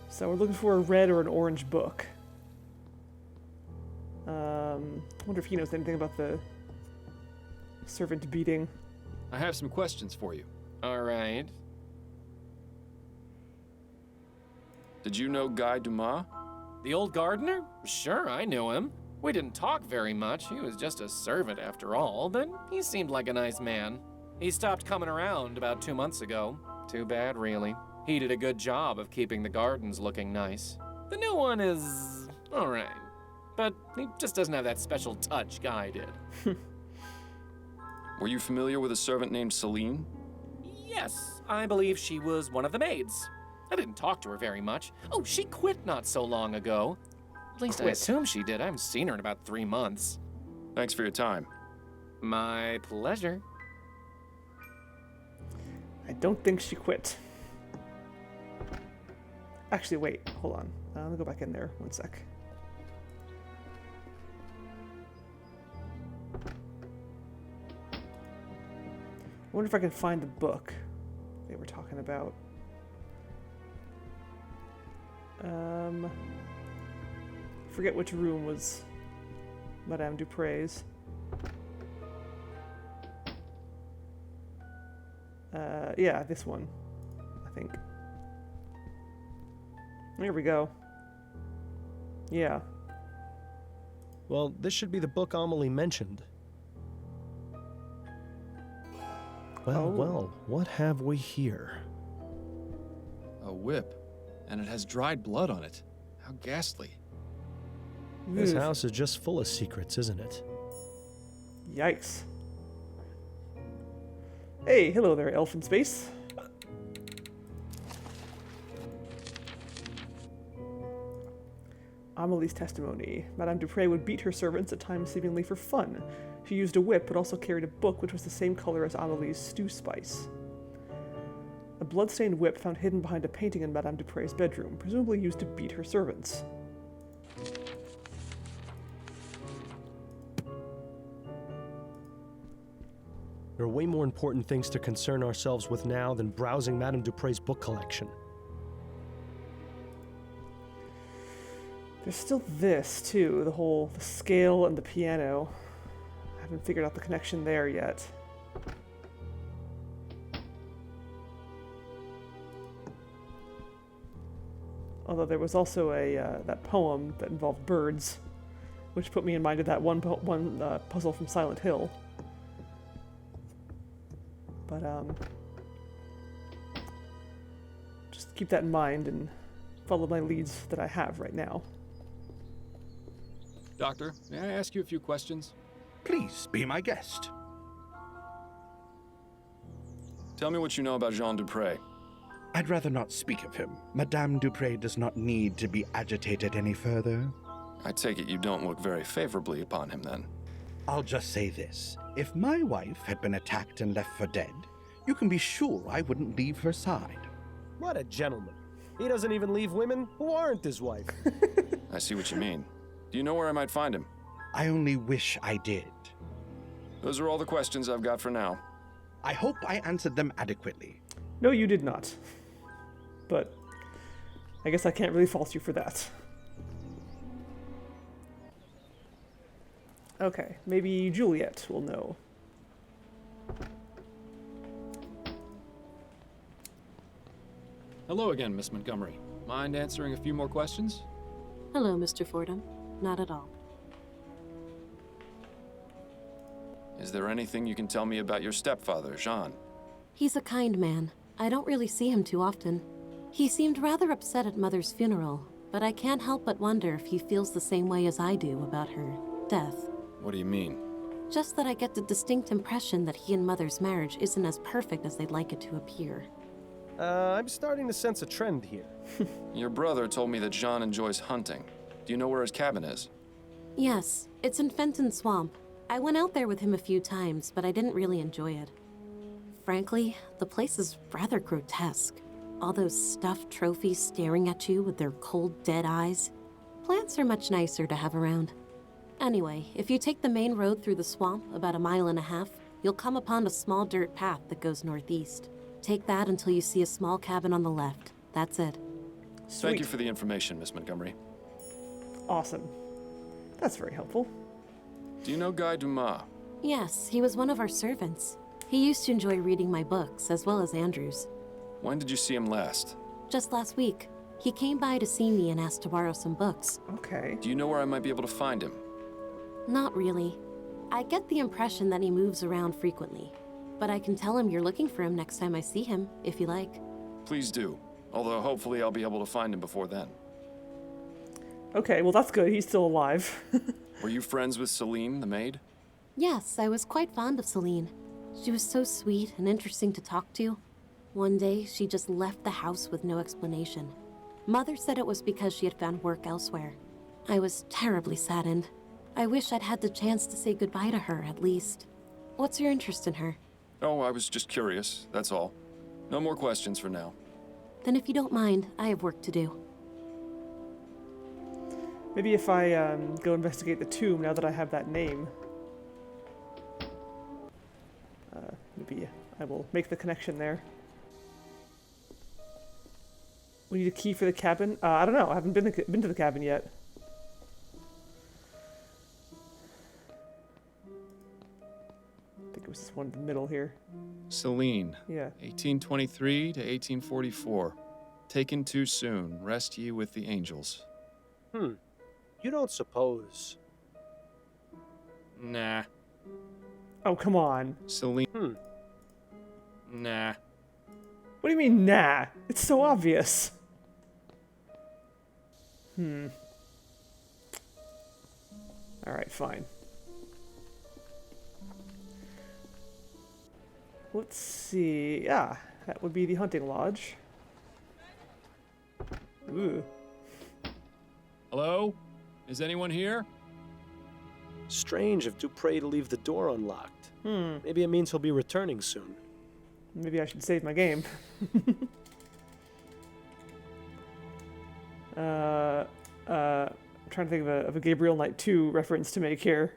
So we're looking for a red or an orange book. I wonder if he knows anything about the servant beating.
I have some questions for you.
All right.
Did you know Guy Dumas?
The old gardener? Sure, I knew him. We didn't talk very much. He was just a servant after all, but he seemed like a nice man. He stopped coming around about 2 months ago. Too bad, really. He did a good job of keeping the gardens looking nice. The new one is alright, but he just doesn't have that special touch Guy did.
Were you familiar with a servant named Celine?
Yes, I believe she was one of the maids. I didn't talk to her very much. Oh, she quit not so long ago. At least I assume she did. I haven't seen her in about 3 months.
Thanks for your time.
My pleasure.
I don't think she quit. Actually, wait, hold on. Let me go back in there 1 sec. I wonder if I can find the book they were talking about. Forget which room was Madame Dupre's. Yeah, this one, I think. There we go. Yeah.
Well, this should be the book Amelie mentioned. Well, well, what have we here?
A whip, and it has dried blood on it. How ghastly.
This house is just full of secrets, isn't it?
Yikes. Hey, hello there, elf in space. Amelie's testimony. Madame Dupre would beat her servants, at times seemingly for fun. She used a whip, but also carried a book which was the same color as Amelie's stew spice. A blood-stained whip found hidden behind a painting in Madame Dupre's bedroom, presumably used to beat her servants.
There are way more important things to concern ourselves with now than browsing Madame Dupre's book collection.
There's still this, too, the scale and the piano. I haven't figured out the connection there yet. Although there was also that poem that involved birds, which put me in mind of that one puzzle from Silent Hill. But just keep that in mind and follow my leads that I have right now.
Doctor, may I ask you a few questions?
Please be my guest.
Tell me what you know about Jean Dupre.
I'd rather not speak of him. Madame Dupre does not need to be agitated any further.
I take it you don't look very favorably upon him, then.
I'll just say this. If my wife had been attacked and left for dead, you can be sure I wouldn't leave her side.
What a gentleman. He doesn't even leave women who aren't his wife.
I see what you mean. Do you know where I might find him?
I only wish I did.
Those are all the questions I've got for now.
I hope I answered them adequately.
No, you did not. But I guess I can't really fault you for that. Okay, maybe Juliet will know.
Hello again, Miss Montgomery. Mind answering a few more questions?
Hello, Mr. Fordham. Not at all.
Is there anything you can tell me about your stepfather, Jean?
He's a kind man. I don't really see him too often. He seemed rather upset at Mother's funeral, but I can't help but wonder if he feels the same way as I do about her death.
What do you mean?
Just that I get the distinct impression that he and Mother's marriage isn't as perfect as they'd like it to appear.
I'm starting to sense a trend here.
Your brother told me that Jean enjoys hunting. Do you know where his cabin is?
Yes, it's in Fenton Swamp. I went out there with him a few times, but I didn't really enjoy it. Frankly, the place is rather grotesque. All those stuffed trophies staring at you with their cold, dead eyes. Plants are much nicer to have around. Anyway, if you take the main road through the swamp about 1.5 miles, you'll come upon a small dirt path that goes northeast. Take that until you see a small cabin on the left. That's it.
Sweet.
Thank you for the information, Miss Montgomery.
Awesome. That's very helpful.
Do you know Guy Dumas?
Yes, he was one of our servants. He used to enjoy reading my books, as well as Andrew's.
When did you see him last?
Just last week. He came by to see me and asked to borrow some books.
Okay.
Do you know where I might be able to find him?
Not really. I get the impression that he moves around frequently. But I can tell him you're looking for him next time I see him, if you like.
Please do. Although hopefully I'll be able to find him before then.
Okay, well that's good. He's still alive.
Were you friends with Celine, the maid?
Yes, I was quite fond of Celine. She was so sweet and interesting to talk to. One day, she just left the house with no explanation. Mother said it was because she had found work elsewhere. I was terribly saddened. I wish I'd had the chance to say goodbye to her, at least. What's your interest in her?
Oh, I was just curious, that's all. No more questions for now.
Then if you don't mind, I have work to do.
Maybe if I go investigate the tomb now that I have that name. Maybe I will make the connection there. We need a key for the cabin? I don't know. I haven't been to the cabin yet. I think it was this one in the middle here.
Celine.
Yeah.
1823 to 1844. Taken too soon. Rest ye with the angels.
You don't suppose...
Nah.
Oh, come on.
Celine. Nah.
What do you mean, nah? It's so obvious. Alright, fine. Let's see. Yeah, that would be the hunting lodge. Ooh.
Hello? Is anyone here?
Strange of Dupre to leave the door unlocked. Maybe it means he'll be returning soon.
Maybe I should save my game. I'm trying to think of a Gabriel Knight 2 reference to make here.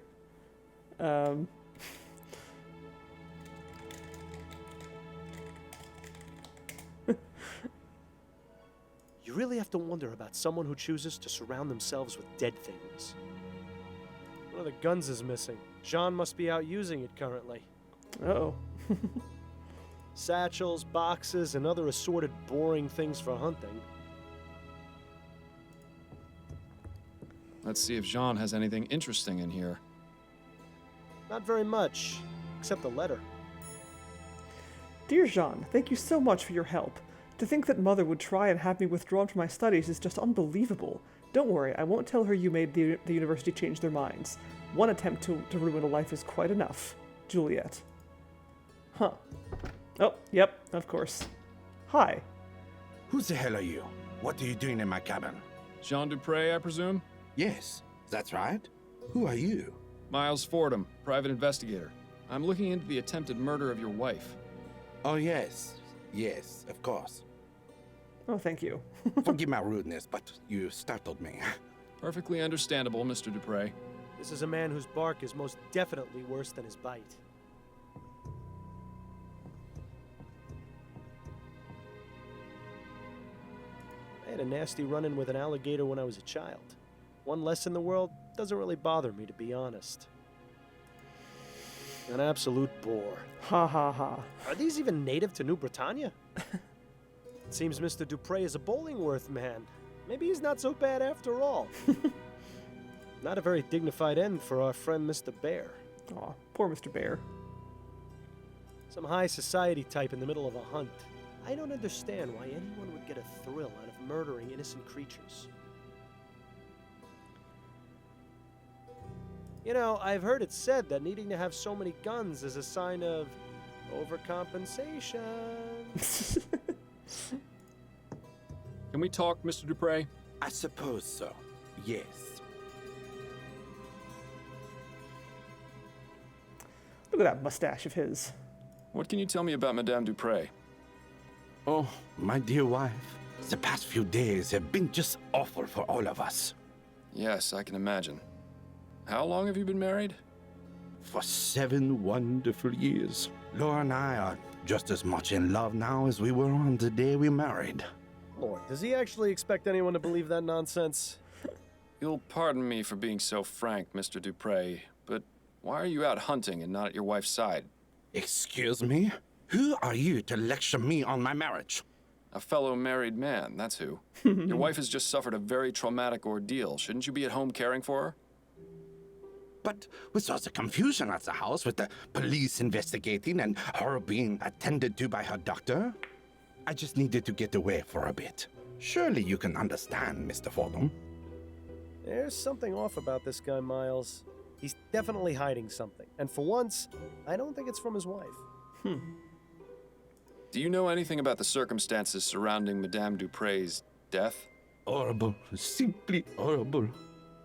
You really have to wonder about someone who chooses to surround themselves with dead things. One of the guns is missing. Jean must be out using it currently.
Uh-oh.
Satchels, boxes, and other assorted boring things for hunting.
Let's see if Jean has anything interesting in here.
Not very much, except a letter.
Dear Jean, thank you so much for your help. To think that Mother would try and have me withdrawn from my studies is just unbelievable. Don't worry, I won't tell her you made the university change their minds. One attempt to ruin a life is quite enough. Juliet. Huh. Oh, yep, of course. Hi.
Who the hell are you? What are you doing in my cabin?
Jean Dupre, I presume?
Yes, that's right. Who are you?
Miles Fordham, private investigator. I'm looking into the attempted murder of your wife.
Oh, yes. Yes, of course.
Oh, thank you.
Forgive my rudeness, but you startled me.
Perfectly understandable, Mr. Dupre.
This is a man whose bark is most definitely worse than his bite. I had a nasty run-in with an alligator when I was a child. One less in the world doesn't really bother me, to be honest. An absolute bore.
Ha ha ha.
Are these even native to New Britannia? It seems Mr. Dupre is a Bollingworth man. Maybe he's not so bad after all. Not a very dignified end for our friend Mr. Bear.
Aw, poor Mr. Bear.
Some high society type in the middle of a hunt. I don't understand why anyone would get a thrill out of murdering innocent creatures. You know, I've heard it said that needing to have so many guns is a sign of overcompensation.
Can we talk, Mr. Dupre?
I suppose so. Yes.
Look at that mustache of his.
What can you tell me about Madame Dupre?
Oh, my dear wife, the past few days have been just awful for all of us.
Yes, I can imagine. How long have you been married?
For 7 wonderful years. Laura and I are just as much in love now as we were on the day we married.
Lord, does he actually expect anyone to believe that nonsense?
You'll pardon me for being so frank, Mr. Dupre, but why are you out hunting and not at your wife's side?
Excuse me? Who are you to lecture me on my marriage?
A fellow married man, that's who. Your wife has just suffered a very traumatic ordeal. Shouldn't you be at home caring for her?
But with all the confusion at the house, with the police investigating and her being attended to by her doctor, I just needed to get away for a bit. Surely you can understand, Mr. Fordham.
There's something off about this guy, Miles. He's definitely hiding something. And for once, I don't think it's from his wife.
Do you know anything about the circumstances surrounding Madame Dupre's death?
Horrible. Simply horrible.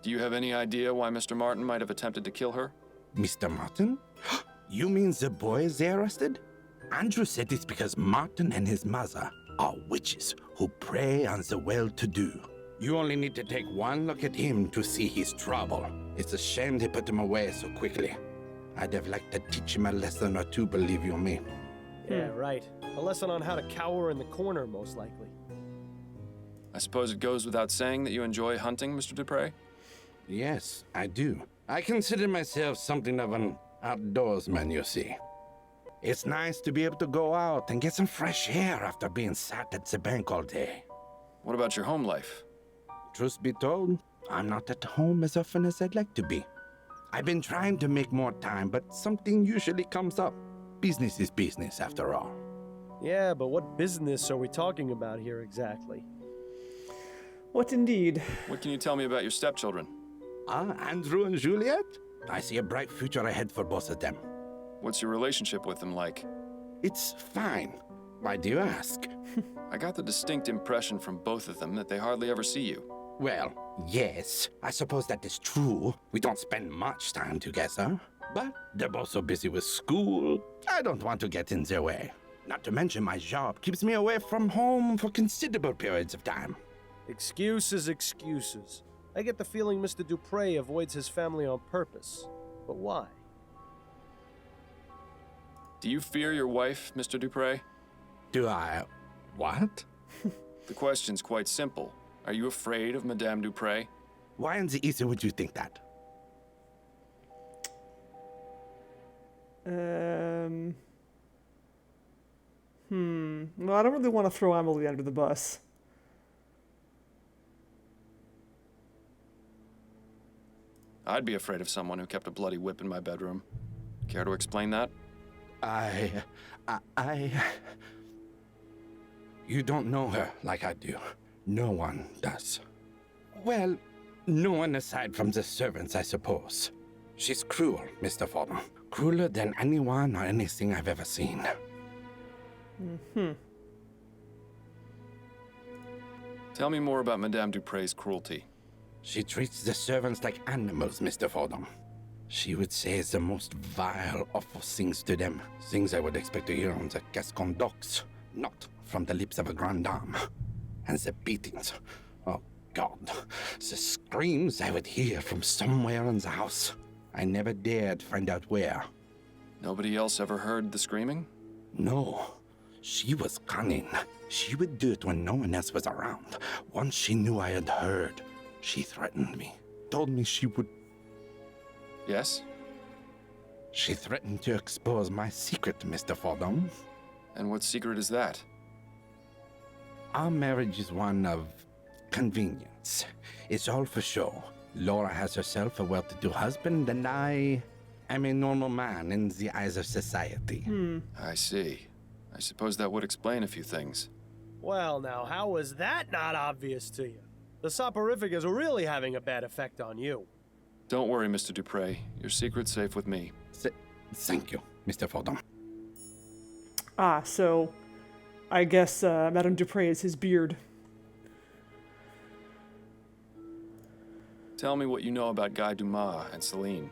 Do you have any idea why Mr. Martin might have attempted to kill her?
Mr. Martin? You mean the boys they arrested? Andrew said it's because Martin and his mother are witches who prey on the well-to-do. You only need to take one look at him to see his trouble. It's a shame they put him away so quickly. I'd have liked to teach him a lesson or two, believe you me.
Yeah, right. A lesson on how to cower in the corner, most likely.
I suppose it goes without saying that you enjoy hunting, Mr. Dupre?
Yes, I do. I consider myself something of an outdoorsman, you see. It's nice to be able to go out and get some fresh air after being sat at the bank all day.
What about your home life?
Truth be told, I'm not at home as often as I'd like to be. I've been trying to make more time, but something usually comes up. Business is business, after all.
Yeah, but what business are we talking about here exactly?
What indeed?
What can you tell me about your stepchildren?
Andrew and Juliet? I see a bright future ahead for both of them.
What's your relationship with them like?
It's fine. Why do you ask?
I got the distinct impression from both of them that they hardly ever see you.
Well, yes, I suppose that is true. We don't spend much time together. But they're both so busy with school, I don't want to get in their way. Not to mention my job keeps me away from home for considerable periods of time.
Excuses, excuses. I get the feeling Mr. Dupre avoids his family on purpose. But why?
Do you fear your wife, Mr. Dupre?
Do I... what?
The question's quite simple. Are you afraid of Madame Dupre?
Why in the ether would you think that?
Well, I don't really want to throw Emily under the bus.
I'd be afraid of someone who kept a bloody whip in my bedroom. Care to explain that?
You don't know her like I do. No one does. Well, no one aside from the servants, I suppose. She's cruel, Mr. Fordham. Crueler than anyone or anything I've ever seen.
Tell me more about Madame Dupre's cruelty.
She treats the servants like animals, Mr. Fordham. She would say the most vile, awful things to them. Things I would expect to hear on the Gascon docks, not from the lips of a grande dame. And the beatings. Oh, God. The screams I would hear from somewhere in the house. I never dared find out where.
Nobody else ever heard the screaming?
No. She was cunning. She would do it when no one else was around. Once she knew I had heard, she threatened me. Told me she would...
Yes?
She threatened to expose my secret, Mr. Fordham.
And what secret is that?
Our marriage is one of convenience. It's all for show. Laura has herself a well-to-do husband, and I am a normal man in the eyes of society.
I see. I suppose that would explain a few things.
Well, now, how was that not obvious to you? The soporific is really having a bad effect on you.
Don't worry, Mr. Dupre. Your secret's safe with me.
Thank you, Mr. Fordham.
So I guess Madame Dupre is his beard.
Tell me what you know about Guy Dumas and Celine.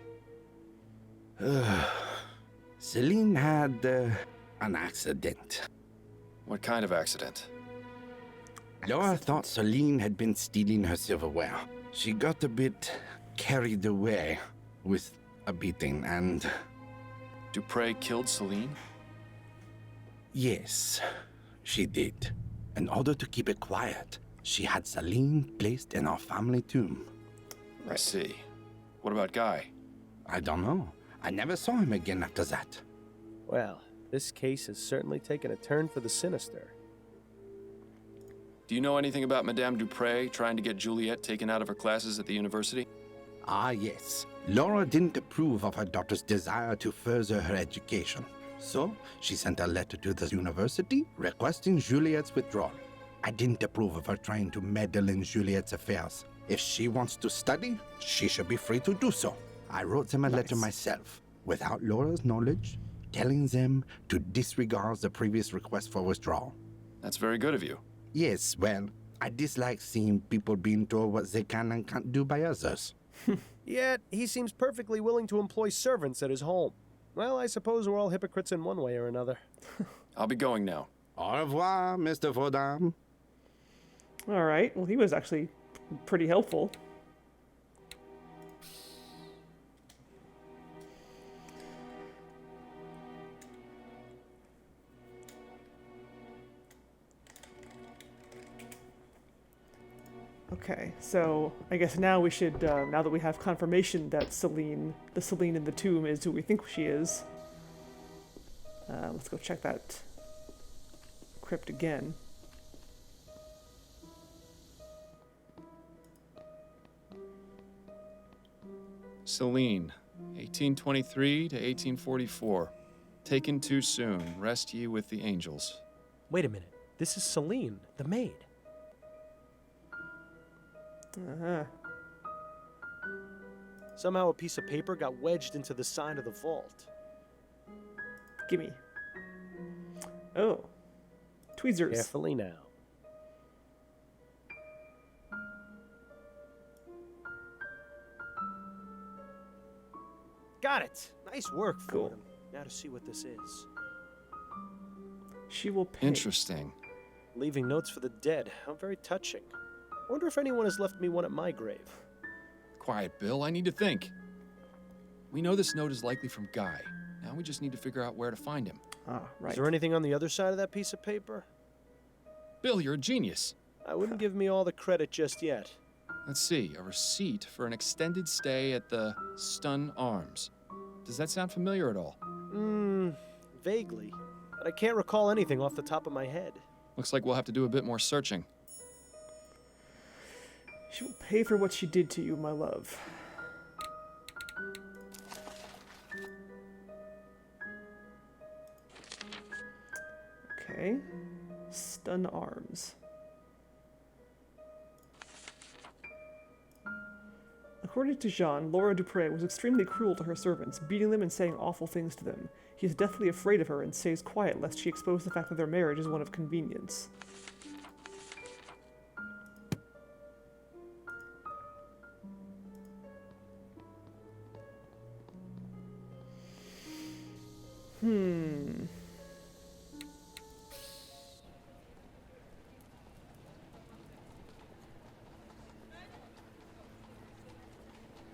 Celine had an accident.
What kind of accident?
Laura thought Celine had been stealing her silverware. She got a bit carried away with a beating and...
Dupre killed Celine?
Yes, she did. In order to keep it quiet, she had Celine placed in our family tomb.
I see. What about Guy?
I don't know. I never saw him again after that.
Well, this case has certainly taken a turn for the sinister.
Do you know anything about Madame Dupre trying to get Juliet taken out of her classes at the university?
Ah, yes. Laura didn't approve of her daughter's desire to further her education. So, she sent a letter to the university requesting Juliet's withdrawal. I didn't approve of her trying to meddle in Juliet's affairs. If she wants to study, she should be free to do so. I wrote them a letter myself, without Laura's knowledge, telling them to disregard the previous request for withdrawal.
That's very good of you.
Yes, well, I dislike seeing people being told what they can and can't do by others.
Yet, he seems perfectly willing to employ servants at his home. Well, I suppose we're all hypocrites in one way or another.
I'll be going now.
Au revoir, Mr. Fordham.
All right. Well, he was actually pretty helpful. Okay, so I guess now we should, now that we have confirmation that Celine, the Celine in the tomb is who we think she is, let's go check that crypt again.
Celine, 1823 to 1844. Taken too soon. Rest ye with the angels.
Wait a minute. This is Celine, the maid.
Uh-huh.
Somehow a piece of paper got wedged into the side of the vault.
Gimme. Oh. Tweezers.
Carefully now. Got it. Nice work, Fordham. Now to see what this is.
She will pay.
Interesting.
Leaving notes for the dead. How very touching. I wonder if anyone has left me one at my grave.
Quiet, Bill. I need to think. We know this note is likely from Guy. Now we just need to figure out where to find him.
Ah, right.
Is there anything on the other side of that piece of paper?
Bill, you're a genius.
I wouldn't give me all the credit just yet.
Let's see. A receipt for an extended stay at the Stun Arms. Does that sound familiar at all?
Vaguely. But I can't recall anything off the top of my head.
Looks like we'll have to do a bit more searching.
She will pay for what she did to you, my love. Okay. Stun Arms. According to Jean, Laura Dupre was extremely cruel to her servants, beating them and saying awful things to them. He is deathly afraid of her and stays quiet lest she expose the fact that their marriage is one of convenience.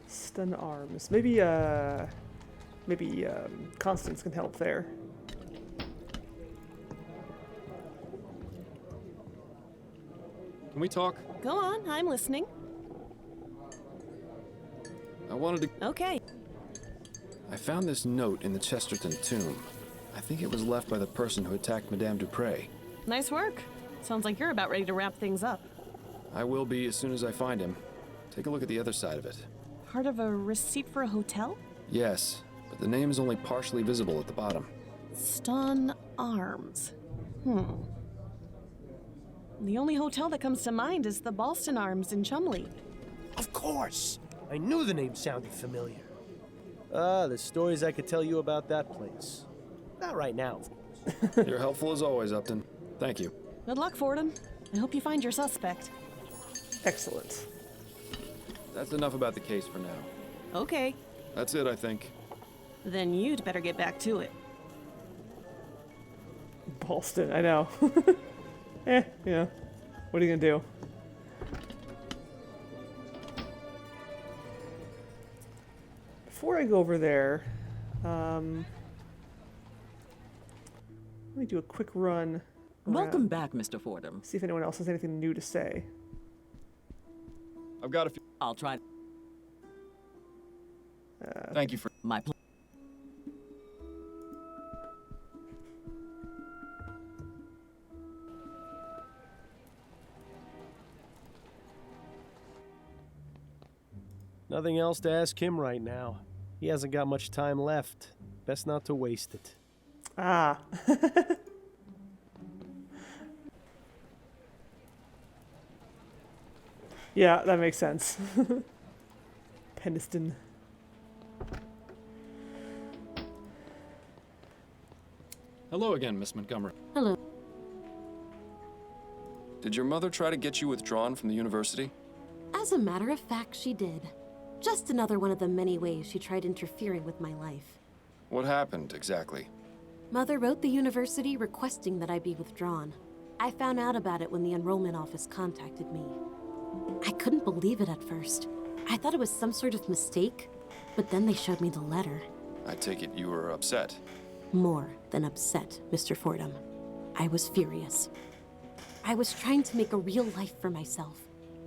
Stun Arms. Maybe Constance can help there.
Can we talk?
Go on, I'm listening.
I wanted to...
Okay.
I found this note in the Chesterton tomb. I think it was left by the person who attacked Madame Dupre.
Nice work. Sounds like you're about ready to wrap things up.
I will be as soon as I find him. Take a look at the other side of it.
Part of a receipt for a hotel?
Yes, but the name is only partially visible at the bottom.
Stun Arms. The only hotel that comes to mind is the Boston Arms in Chumley.
Of course! I knew the name sounded familiar. The stories I could tell you about that place. Not right now.
You're helpful as always, Upton. Thank you.
Good luck, Fordham. I hope you find your suspect.
Excellent.
That's enough about the case for now.
Okay.
That's it, I think.
Then you'd better get back to it.
Boston, I know. Yeah. What are you gonna do? Before I go over there, let me do a quick run.
Welcome back, Mr. Fordham.
See if anyone else has anything new to say.
I've got a few...
I'll try.
Thank you for...
My pleasure.
Nothing else to ask him right now. He hasn't got much time left. Best not to waste it.
Ah. Yeah, that makes sense. Peniston.
Hello again, Miss Montgomery.
Hello.
Did your mother try to get you withdrawn from the university?
As a matter of fact, she did. Just another one of the many ways she tried interfering with my life.
What happened, exactly?
Mother wrote the university requesting that I be withdrawn. I found out about it when the enrollment office contacted me. I couldn't believe it at first. I thought it was some sort of mistake, but then they showed me the letter.
I take it you were upset.
More than upset, Mr. Fordham. I was furious. I was trying to make a real life for myself.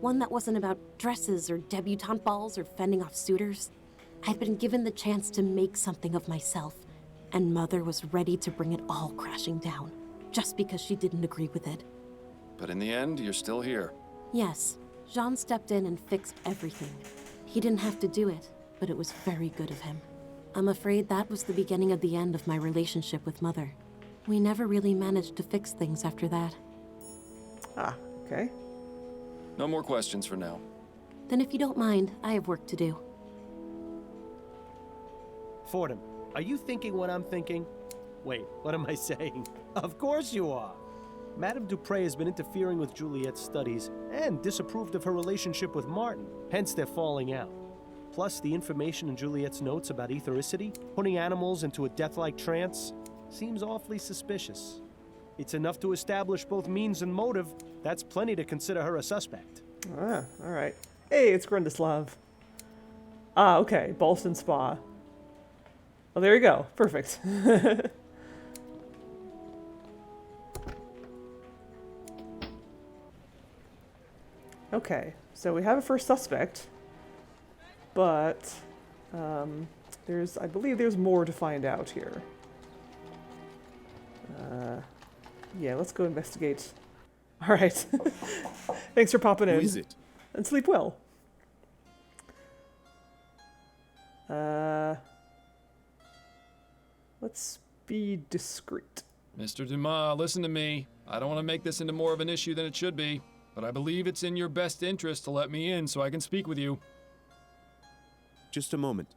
One that wasn't about dresses or debutante balls or fending off suitors. I'd been given the chance to make something of myself, and Mother was ready to bring it all crashing down, just because she didn't agree with it.
But in the end, you're still here.
Yes, Jean stepped in and fixed everything. He didn't have to do it, but it was very good of him. I'm afraid that was the beginning of the end of my relationship with Mother. We never really managed to fix things after that.
Ah, okay.
No more questions for now.
Then if you don't mind, I have work to do.
Fordham, are you thinking what I'm thinking? Wait, what am I saying? Of course you are. Madame Dupre has been interfering with Juliet's studies and disapproved of her relationship with Martin, hence they're falling out. Plus, the information in Juliet's notes about ethericity, putting animals into a death-like trance, seems awfully suspicious. It's enough to establish both means and motive. That's plenty to consider her a suspect.
Ah, alright. Hey, it's Grundislav. Ah, okay. Ballston Spa. Well, there you go. Perfect. Okay, so we have a first suspect, but I believe there's more to find out here. Yeah, let's go investigate. All right. Thanks for popping in.
Who is it?
And sleep well. Let's be discreet.
Mr. Dumas, listen to me. I don't want to make this into more of an issue than it should be, but I believe it's in your best interest to let me in so I can speak with you.
Just a moment.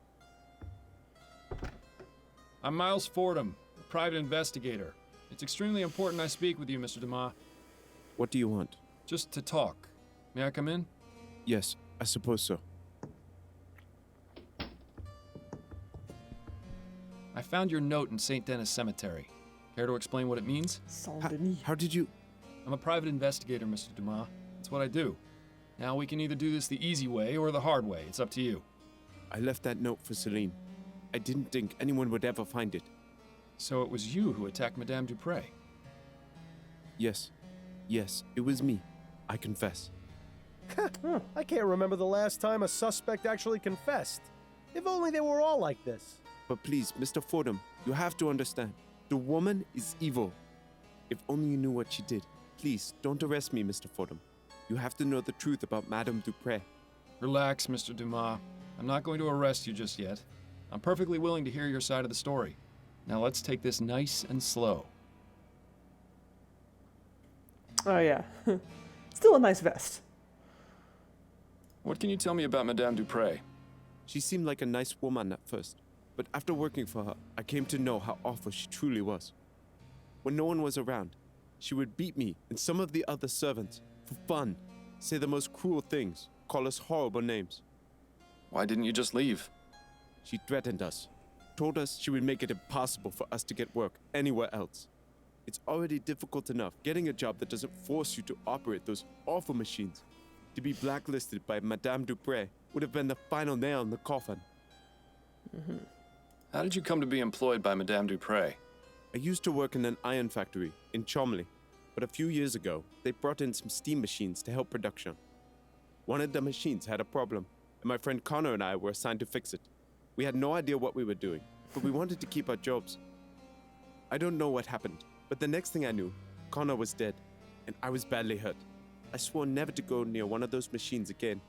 I'm Miles Fordham, a private investigator. It's extremely important I speak with you, Mr. Dumas.
What do you want?
Just to talk. May I come in?
Yes, I suppose so.
I found your note in St. Denis Cemetery. Care to explain what it means?
How did you...
I'm a private investigator, Mr. Dumas. That's what I do. Now we can either do this the easy way or the hard way. It's up to you.
I left that note for Celine. I didn't think anyone would ever find it.
So it was you who attacked Madame Dupre?
Yes. Yes, it was me. I confess.
I can't remember the last time a suspect actually confessed. If only they were all like this.
But please, Mr. Fordham, you have to understand. The woman is evil. If only you knew what she did. Please, don't arrest me, Mr. Fordham. You have to know the truth about Madame Dupre.
Relax, Mr. Dumas. I'm not going to arrest you just yet. I'm perfectly willing to hear your side of the story. Now let's take this nice and slow.
Oh, yeah. Still a nice vest.
What can you tell me about Madame Dupre?
She seemed like a nice woman at first, but after working for her, I came to know how awful she truly was. When no one was around, she would beat me and some of the other servants for fun, say the most cruel things, call us horrible names.
Why didn't you just leave?
She threatened us, told us she would make it impossible for us to get work anywhere else. It's already difficult enough getting a job that doesn't force you to operate those awful machines. To be blacklisted by Madame Dupre would have been the final nail in the coffin.
How did you come to be employed by Madame Dupre?
I used to work in an iron factory in Chomley, but a few years ago, they brought in some steam machines to help production. One of the machines had a problem, and my friend Connor and I were assigned to fix it. We had no idea what we were doing, but we wanted to keep our jobs. I don't know what happened, but the next thing I knew, Connor was dead, and I was badly hurt. I swore never to go near one of those machines again.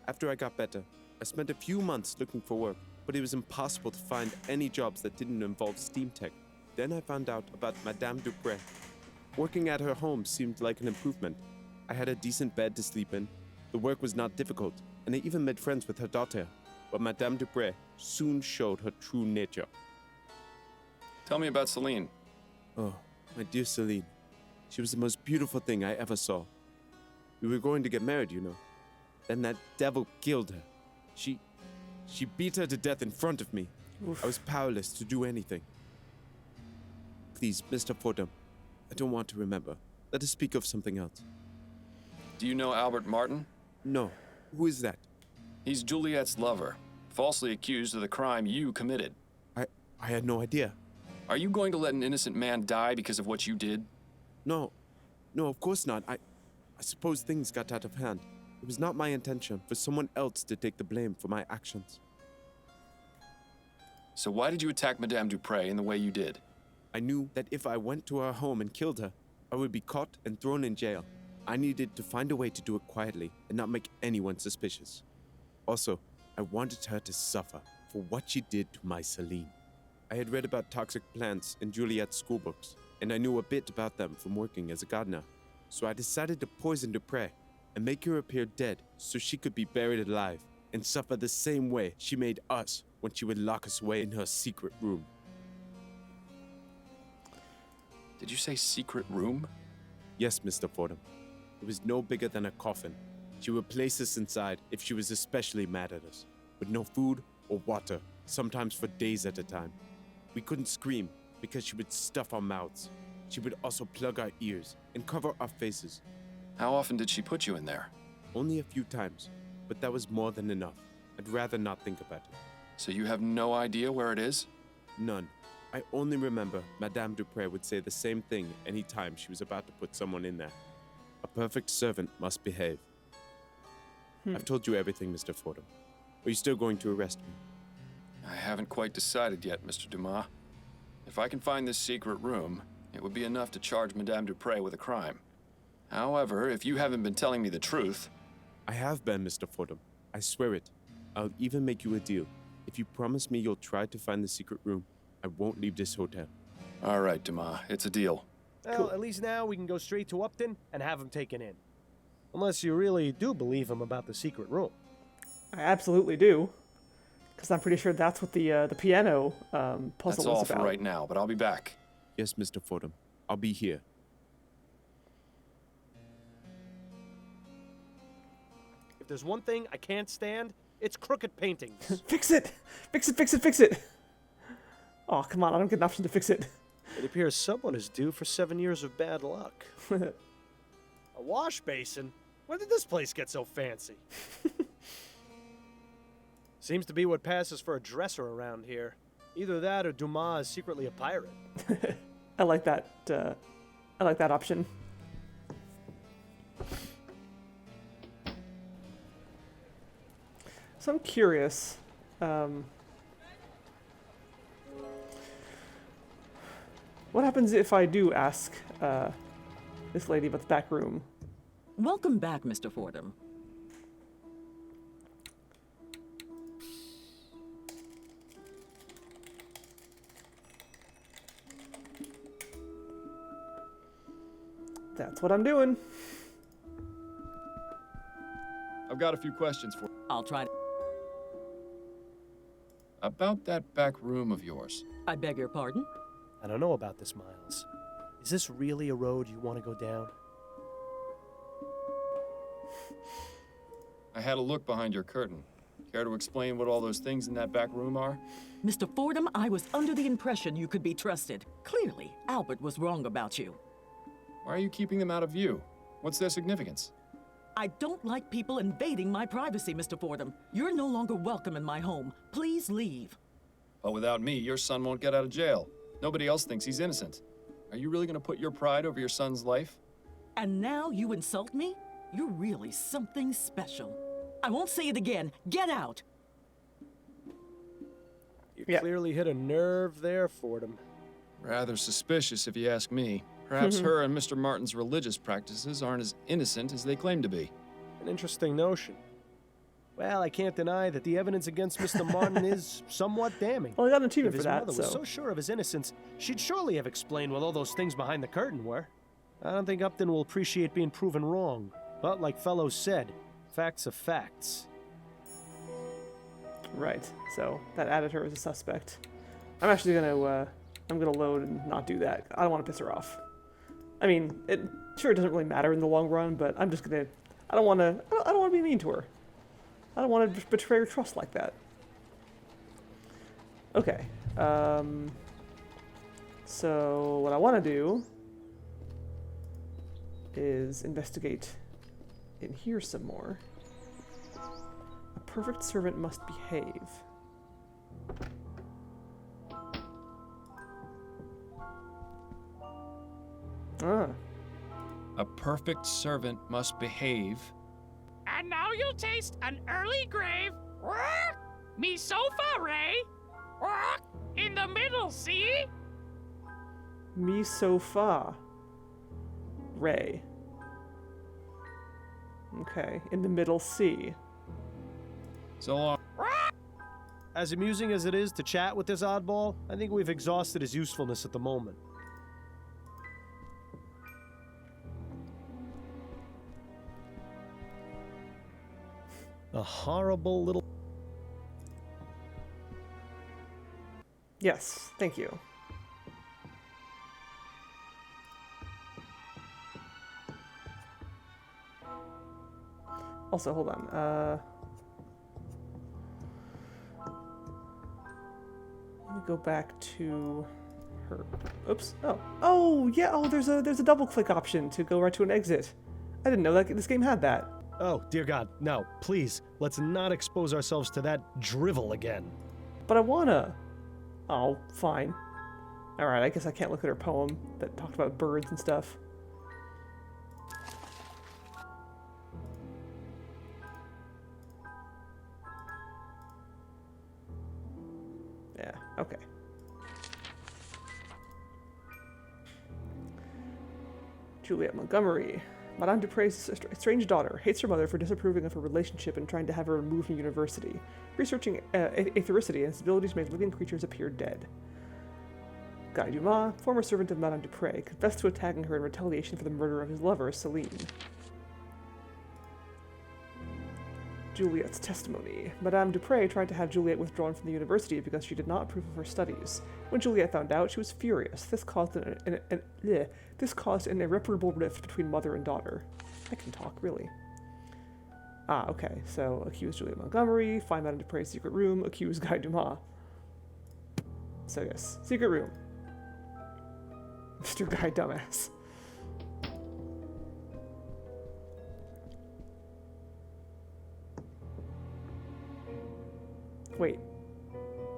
After I got better, I spent a few months looking for work, but it was impossible to find any jobs that didn't involve steam tech. Then I found out about Madame Dupre. Working at her home seemed like an improvement. I had a decent bed to sleep in. The work was not difficult, and I even made friends with her daughter. But Madame Dupre soon showed her true nature.
Tell me about Celine.
Oh, my dear Celine. She was the most beautiful thing I ever saw. We were going to get married, you know. Then that devil killed her. She beat her to death in front of me.
Oof.
I was powerless to do anything. Please, Mr. Fordham, I don't want to remember. Let us speak of something else.
Do you know Albert Martin?
No. Who is that?
He's Juliet's lover, falsely accused of the crime you committed.
I had no idea.
Are you going to let an innocent man die because of what you did?
No, of course not. I suppose things got out of hand. It was not my intention for someone else to take the blame for my actions.
So why did you attack Madame Dupre in the way you did?
I knew that if I went to her home and killed her, I would be caught and thrown in jail. I needed to find a way to do it quietly and not make anyone suspicious. Also, I wanted her to suffer for what she did to my Celine. I had read about toxic plants in Juliet's schoolbooks, and I knew a bit about them from working as a gardener. So I decided to poison Dupre and make her appear dead so she could be buried alive and suffer the same way she made us when she would lock us away in her secret room.
Did you say secret room?
Yes, Mr. Fordham. It was no bigger than a coffin. She would place us inside if she was especially mad at us, with no food or water, sometimes for days at a time. We couldn't scream because she would stuff our mouths. She would also plug our ears and cover our faces.
How often did she put you in there?
Only a few times, but that was more than enough. I'd rather not think about it.
So you have no idea where it is?
None. I only remember Madame Dupre would say the same thing any time she was about to put someone in there. A perfect servant must behave. I've told you everything, Mr. Fordham. Are you still going to arrest me?
I haven't quite decided yet, Mr. Dumas. If I can find this secret room, it would be enough to charge Madame Dupre with a crime. However, if you haven't been telling me the truth...
I have been, Mr. Fordham. I swear it. I'll even make you a deal. If you promise me you'll try to find the secret room, I won't leave this hotel.
All right, Dumas. It's a deal.
Well, at least now we can go straight to Upton and have him taken in. Unless you really do believe him about the secret room.
I absolutely do. Because I'm pretty sure that's what the piano puzzle
That's
was
all
about.
for right now, but I'll be back.
Yes, Mr. Fordham. I'll be here.
If there's one thing I can't stand, it's crooked paintings.
Fix it! Fix it, fix it, fix it! Oh, come on, I don't get an option to fix it.
It appears someone is due for 7 years of bad luck. A wash basin? When did this place get so fancy? Seems to be what passes for a dresser around here. Either that or Dumas is secretly a pirate.
I like that option. So I'm curious. What happens if I do ask this lady about the back room?
Welcome back, Mr. Fordham.
That's what I'm doing.
I've got a few questions for you.
I'll try to...
About that back room of yours.
I beg your pardon?
I don't know about this, Miles. Is this really a road you want to go down?
I had a look behind your curtain. Care to explain what all those things in that back room are?
Mr. Fordham, I was under the impression you could be trusted. Clearly, Albert was wrong about you.
Why are you keeping them out of view? What's their significance?
I don't like people invading my privacy, Mr. Fordham. You're no longer welcome in my home. Please leave.
But without me, your son won't get out of jail. Nobody else thinks he's innocent. Are you really going to put your pride over your son's life?
And now you insult me? You're really something special. I won't say it again. Get out!
You clearly hit a nerve there, Fordham.
Rather suspicious, if you ask me. Perhaps her and Mr. Martin's religious practices aren't as innocent as they claim to be.
An interesting notion. Well, I can't deny that the evidence against Mr. Martin is somewhat damning.
Well, I got an
If
achievement for
his
that,
mother was so sure of his innocence, she'd surely have explained what all those things behind the curtain were. I don't think Upton will appreciate being proven wrong. But like Fellows said, facts are facts.
Right, so that added her as a suspect. I'm actually gonna, I'm gonna load and not do that. I don't want to piss her off. I mean, it doesn't really matter in the long run, but I'm just gonna, I don't want to be mean to her. I don't want to betray her trust like that. Okay, so what I want to do is investigate in here some more. A perfect servant must behave. Ah.
A perfect servant must behave.
And now you'll taste an early grave. Me sofa, Ray. In the middle, see?
Me sofa. Ray. Okay, in the middle C.
So long.
As amusing as it is to chat with this oddball, I think we've exhausted his usefulness at the moment. A horrible little...
Yes, thank you. Also, hold on. Let me go back to her. Oops. Oh. Oh, yeah. Oh, there's a double click option to go right to an exit. I didn't know that this game had that.
Oh, dear God, no, please, let's not expose ourselves to that drivel again.
But I wanna. Oh, fine. Alright, I guess I can't look at her poem that talked about birds and stuff. Yeah, okay. Juliet Montgomery. Madame Dupre's strange daughter hates her mother for disapproving of her relationship and trying to have her removed from university, researching aethericity and its ability to make living creatures appear dead. Guy Dumas, former servant of Madame Dupre, confessed to attacking her in retaliation for the murder of his lover, Celine. Juliet's testimony. Madame Dupre tried to have Juliet withdrawn from the university because she did not approve of her studies. When Juliet found out, she was furious. This caused an irreparable rift between mother and daughter. I can talk, really. Ah, okay. So, accuse Juliet Montgomery, find Madame Dupre's secret room, accuse Guy Dumas. So yes, secret room. Mr. Guy Dumbass. Wait.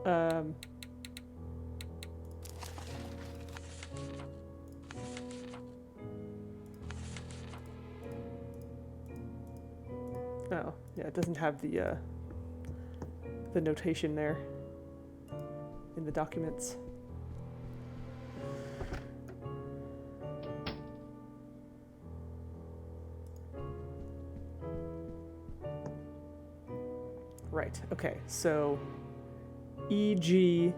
Oh, yeah, it doesn't have the notation there in the documents. Right, okay, so EGFD.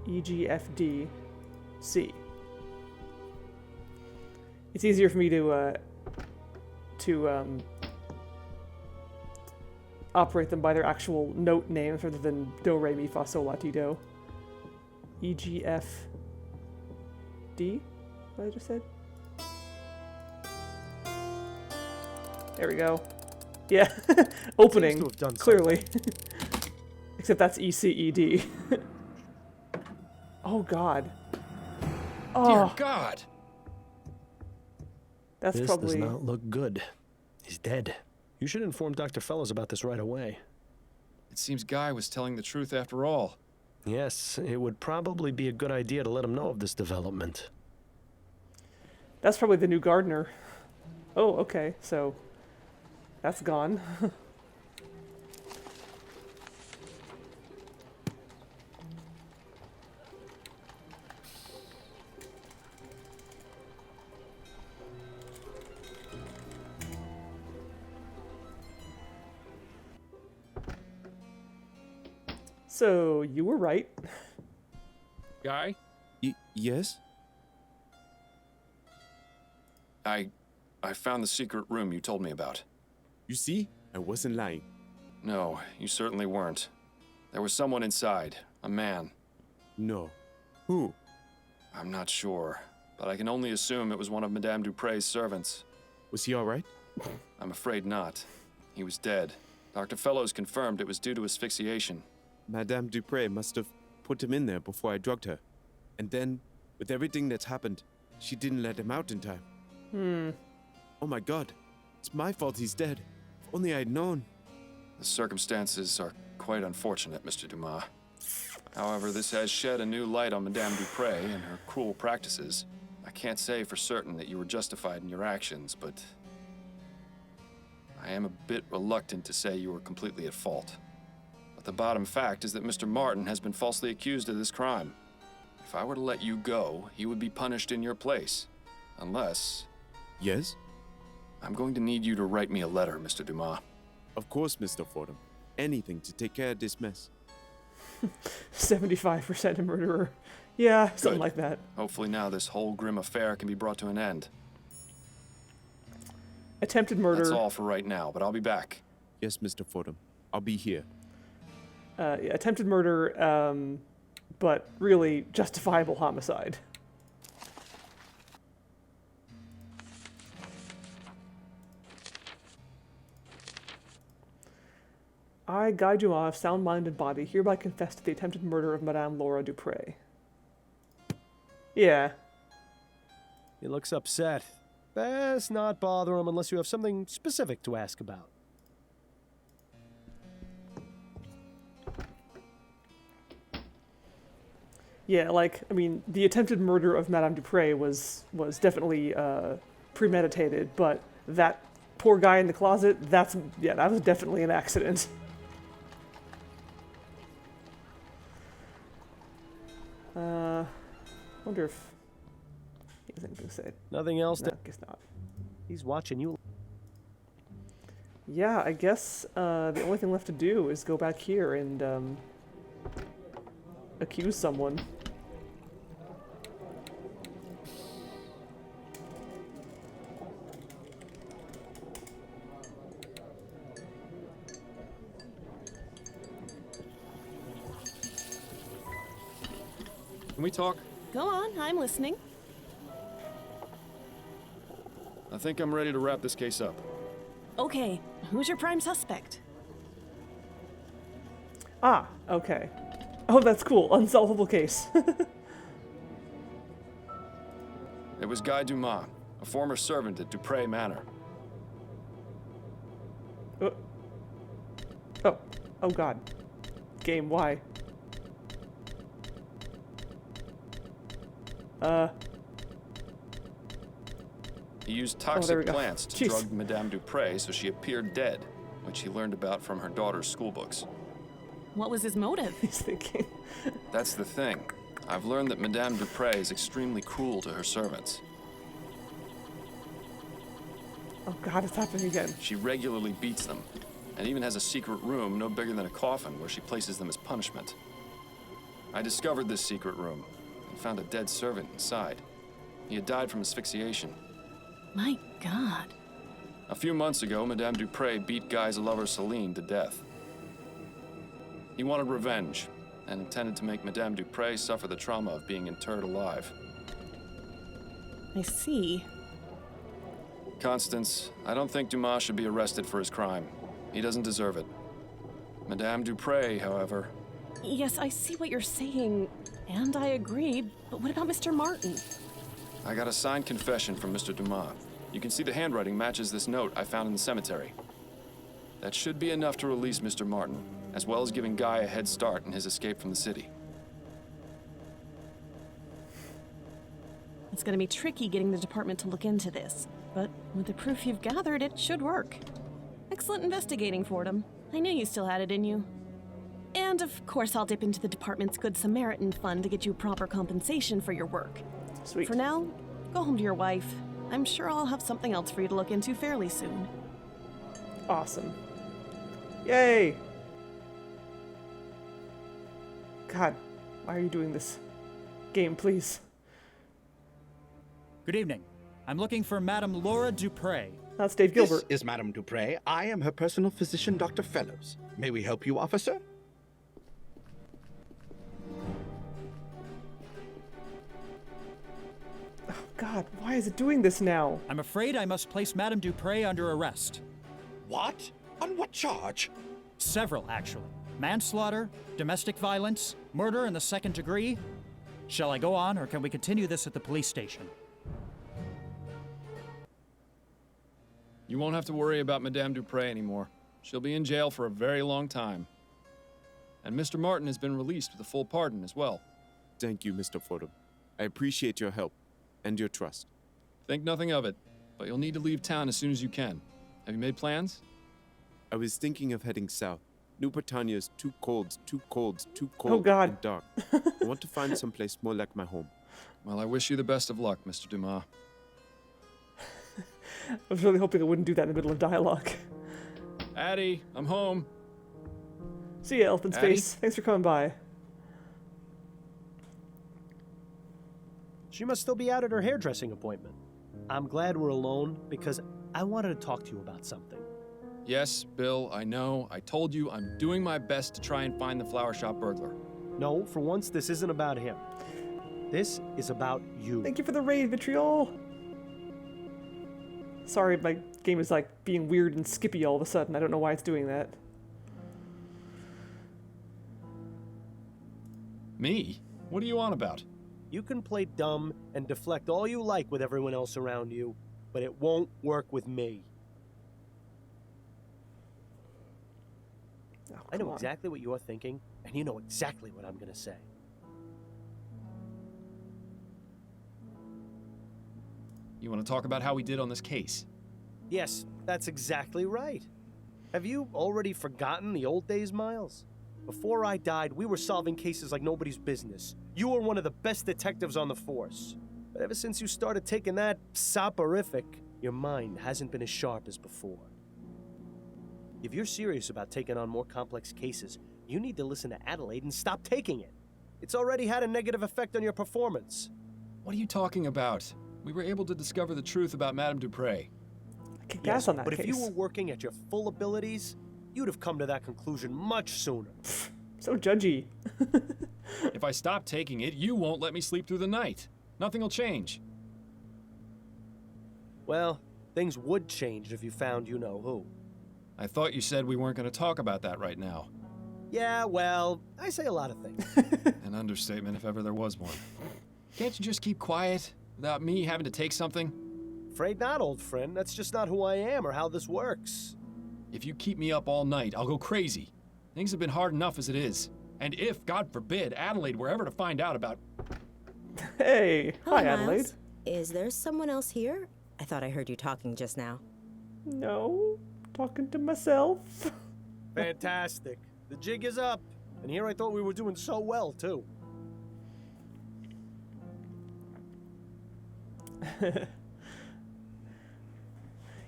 EGFD C. It's easier for me to operate them by their actual note names rather than do, re, mi, fa, sol, la, ti, do. EGFD? What I just said? There we go. Yeah, opening,
Seems to have done
clearly. Except that's ECED. Oh, God. Oh.
Dear God!
That's
this
probably...
does not look good. He's dead. You should inform Dr. Fellows about this right away.
It seems Guy was telling the truth after all.
Yes, it would probably be a good idea to let him know of this development.
That's probably the new gardener. Oh, okay, so... That's gone. So, you were right.
Guy?
Yes?
I found the secret room you told me about.
You see? I wasn't lying.
No, you certainly weren't. There was someone inside. A man.
No. Who?
I'm not sure, but I can only assume it was one of Madame Dupre's servants.
Was he alright?
I'm afraid not. He was dead. Dr. Fellows confirmed it was due to asphyxiation.
Madame Dupre must have put him in there before I drugged her. And then, with everything that's happened, she didn't let him out in time. Oh my god. It's my fault he's dead. If only I'd known.
The circumstances are quite unfortunate, Mr. Dumas. However, this has shed a new light on Madame Dupre and her cruel practices. I can't say for certain that you were justified in your actions, but I am a bit reluctant to say you were completely at fault. But the bottom fact is that Mr. Martin has been falsely accused of this crime. If I were to let you go, he would be punished in your place. Unless...
Yes?
I'm going to need you to write me a letter, Mr. Dumas.
Of course, Mr. Fordham. Anything to take care of this mess.
75% a murderer. Yeah, something like that.
Hopefully now this whole grim affair can be brought to an end.
Attempted murder.
That's all for right now, but I'll be back.
Yes, Mr. Fordham. I'll be here.
Yeah, attempted murder, but really justifiable homicide. I, Guy Dumas, of sound mind and body, hereby confess to the attempted murder of Madame Laura Dupre. Yeah.
He looks upset. Best not bother him unless you have something specific to ask about.
Yeah, like, I mean, the attempted murder of Madame Dupre was definitely premeditated, but that poor guy in the closet, that was definitely an accident. Wonder if he has anything to say.
Nothing else?
No, guess not.
He's watching you.
Yeah, I guess the only thing left to do is go back here and accuse someone.
Can we talk?
Go on, I'm listening.
I think I'm ready to wrap this case up.
Okay, who's your prime suspect?
Ah, okay. Oh, that's cool. Unsolvable case.
It was Guy Dumas, a former servant at Dupre Manor.
Oh god. Game, why?
He used toxic
go.
plants to
Jeez.
drug Madame Dupre so she appeared dead, which he learned about from her daughter's schoolbooks.
What was his motive?
He's thinking.
That's the thing. I've learned that Madame Dupre is extremely cruel to her servants.
Oh god, it's happening again.
She regularly beats them, and even has a secret room no bigger than a coffin where she places them as punishment. I discovered this secret room and found a dead servant inside. He had died from asphyxiation.
My god.
A few months ago, Madame Dupre beat Guy's lover Celine to death. He wanted revenge, and intended to make Madame Dupre suffer the trauma of being interred alive.
I see.
Constance, I don't think Dumas should be arrested for his crime. He doesn't deserve it. Madame Dupre, however...
Yes, I see what you're saying, and I agree, but what about Mr. Martin?
I got a signed confession from Mr. Dumas. You can see the handwriting matches this note I found in the cemetery. That should be enough to release Mr. Martin, as well as giving Guy a head start in his escape from the city.
It's gonna be tricky getting the department to look into this, but with the proof you've gathered, it should work. Excellent investigating, Fordham. I knew you still had it in you. And of course, I'll dip into the department's Good Samaritan fund to get you proper compensation for your work.
Sweet.
For now, go home to your wife. I'm sure I'll have something else for you to look into fairly soon.
Awesome. Yay! God, why are you doing this? Game, please.
Good evening. I'm looking for Madame Laura Dupre.
That's Dave Gilbert.
This is Madame Dupre. I am her personal physician, Dr. Fellows. May we help you, officer?
Oh, God, why is it doing this now?
I'm afraid I must place Madame Dupre under arrest.
What? On what charge?
Several, actually. Manslaughter, domestic violence, murder in the second degree. Shall I go on, or can we continue this at the police station?
You won't have to worry about Madame Dupre anymore. She'll be in jail for a very long time. And Mr. Martin has been released with a full pardon as well.
Thank you, Mr. Fordham. I appreciate your help and your trust.
Think nothing of it, but you'll need to leave town as soon as you can. Have you made plans?
I was thinking of heading south. New Britannia is too cold
Oh, God.
and dark. I want to find someplace more like my home.
Well, I wish you the best of luck, Mr. Dumas.
I was really hoping I wouldn't do that in the middle of dialogue.
Addie, I'm home.
See ya, Elf in Space. Thanks for coming by.
She must still be out at her hairdressing appointment. I'm glad we're alone because I wanted to talk to you about something.
Yes, Bill, I know. I told you I'm doing my best to try and find the flower shop burglar.
No, for once, this isn't about him. This is about you.
Thank you for the raid, Vitriol. Sorry, my game is like being weird and skippy all of a sudden. I don't know why it's doing that.
Me? What are you on about?
You can play dumb and deflect all you like with everyone else around you, but it won't work with me.
Oh,
I know exactly what you're thinking, and you know exactly what I'm gonna say.
You want to talk about how we did on this case?
Yes, that's exactly right. Have you already forgotten the old days, Miles? Before I died, we were solving cases like nobody's business. You were one of the best detectives on the force. But ever since you started taking that soporific, your mind hasn't been as sharp as before. If you're serious about taking on more complex cases, you need to listen to Adelaide and stop taking it. It's already had a negative effect on your performance.
What are you talking about? We were able to discover the truth about Madame Dupre.
I kicked ass on that
but
case.
if you were working at your full abilities, you'd have come to that conclusion much sooner.
So judgy.
If I stop taking it, you won't let me sleep through the night. Nothing will change.
Well, things would change if you found you-know-who.
I thought you said we weren't going to talk about that right now.
Yeah, well, I say a lot of things.
An understatement if ever there was one. Can't you just keep quiet without me having to take something?
Afraid not, old friend. That's just not who I am or how this works.
If you keep me up all night, I'll go crazy. Things have been hard enough as it is. And if, God forbid, Adelaide were ever to find out about...
Hey,
Hello,
hi Adelaide.
Miles. Is there someone else here? I thought I heard you talking just now.
No, talking to myself.
Fantastic. The jig is up. And here I thought we were doing so well, too.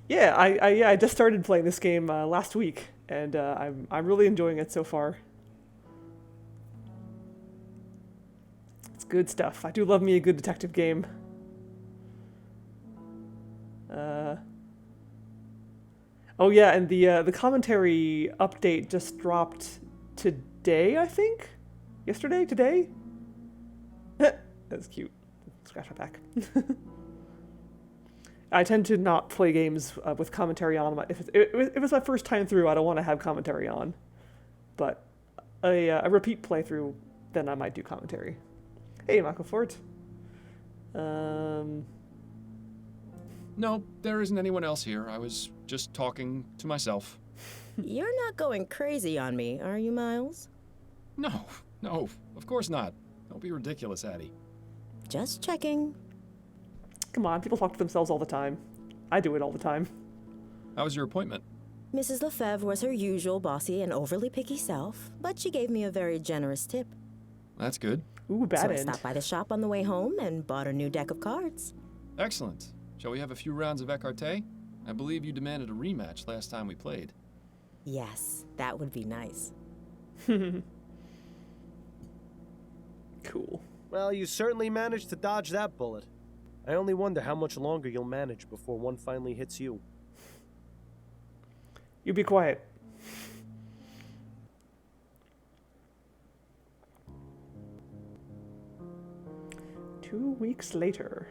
Yeah, I just started playing this game last week, and I'm really enjoying it so far. It's good stuff. I do love me a good detective game. Oh yeah, and the commentary update just dropped today, I think? Yesterday? Today? That's cute. Scratch my back. I tend to not play games with commentary on. If it's my first time through, I don't want to have commentary on. But a repeat playthrough, then I might do commentary. Hey, Michael Fort.
No, there isn't anyone else here. I was just talking to myself.
You're not going crazy on me, are you, Miles?
No, of course not. Don't be ridiculous, Addie.
Just checking.
Come on, people talk to themselves all the time. I do it all the time.
How was your appointment?
Mrs. Lefebvre was her usual bossy and overly picky self, but she gave me a very generous tip.
That's good.
Ooh, bad
so
end.
I stopped by the shop on the way home and bought a new deck of cards.
Excellent. Shall we have a few rounds of écarté? I believe you demanded a rematch last time we played.
Yes, that would be nice.
Cool.
Well, you certainly managed to dodge that bullet. I only wonder how much longer you'll manage before one finally hits you.
You be quiet. Two weeks later.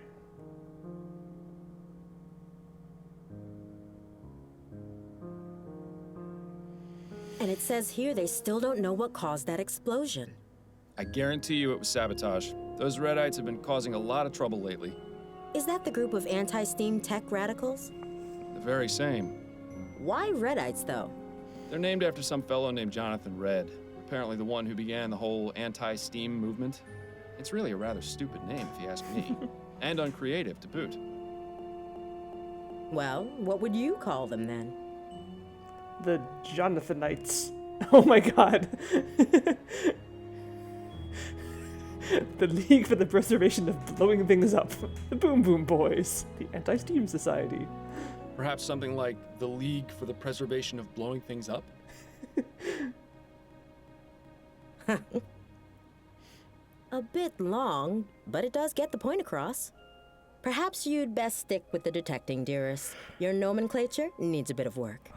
And it says here they still don't know what caused that explosion.
I guarantee you it was sabotage. Those Redites have been causing a lot of trouble lately.
Is that the group of anti-steam tech radicals?
The very same.
Why Redites, though?
They're named after some fellow named Jonathan Red, apparently the one who began the whole anti-steam movement. It's really a rather stupid name, if you ask me. And uncreative, to boot.
Well, what would you call them, then?
The Jonathanites. Oh my god. The League for the Preservation of Blowing Things Up. The Boom Boom Boys. The Anti-Steam Society.
Perhaps something like the League for the Preservation of Blowing Things Up?
A bit long, but it does get the point across. Perhaps you'd best stick with the detecting, dearest. Your nomenclature needs a bit of work.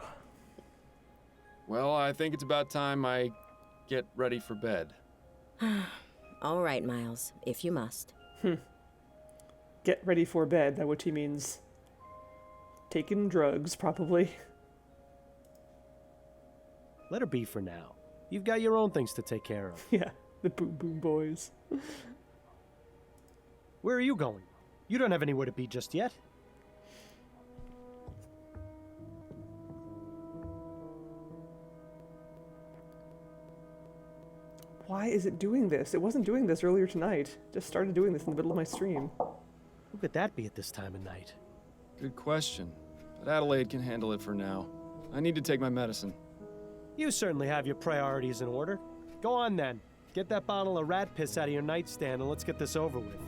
Well, I think it's about time I get ready for bed.
All right, Miles, if you must.
Get ready for bed, by which he means taking drugs, probably.
Let her be for now. You've got your own things to take care of.
Yeah, the Boom Boom Boys.
Where are you going? You don't have anywhere to be just yet.
Why is it doing this? It wasn't doing this earlier tonight. Just started doing this in the middle of my stream.
Who could that be at this time of night?
Good question. But Adelaide can handle it for now. I need to take my medicine.
You certainly have your priorities in order. Go on then. Get that bottle of rat piss out of your nightstand and let's get this over with.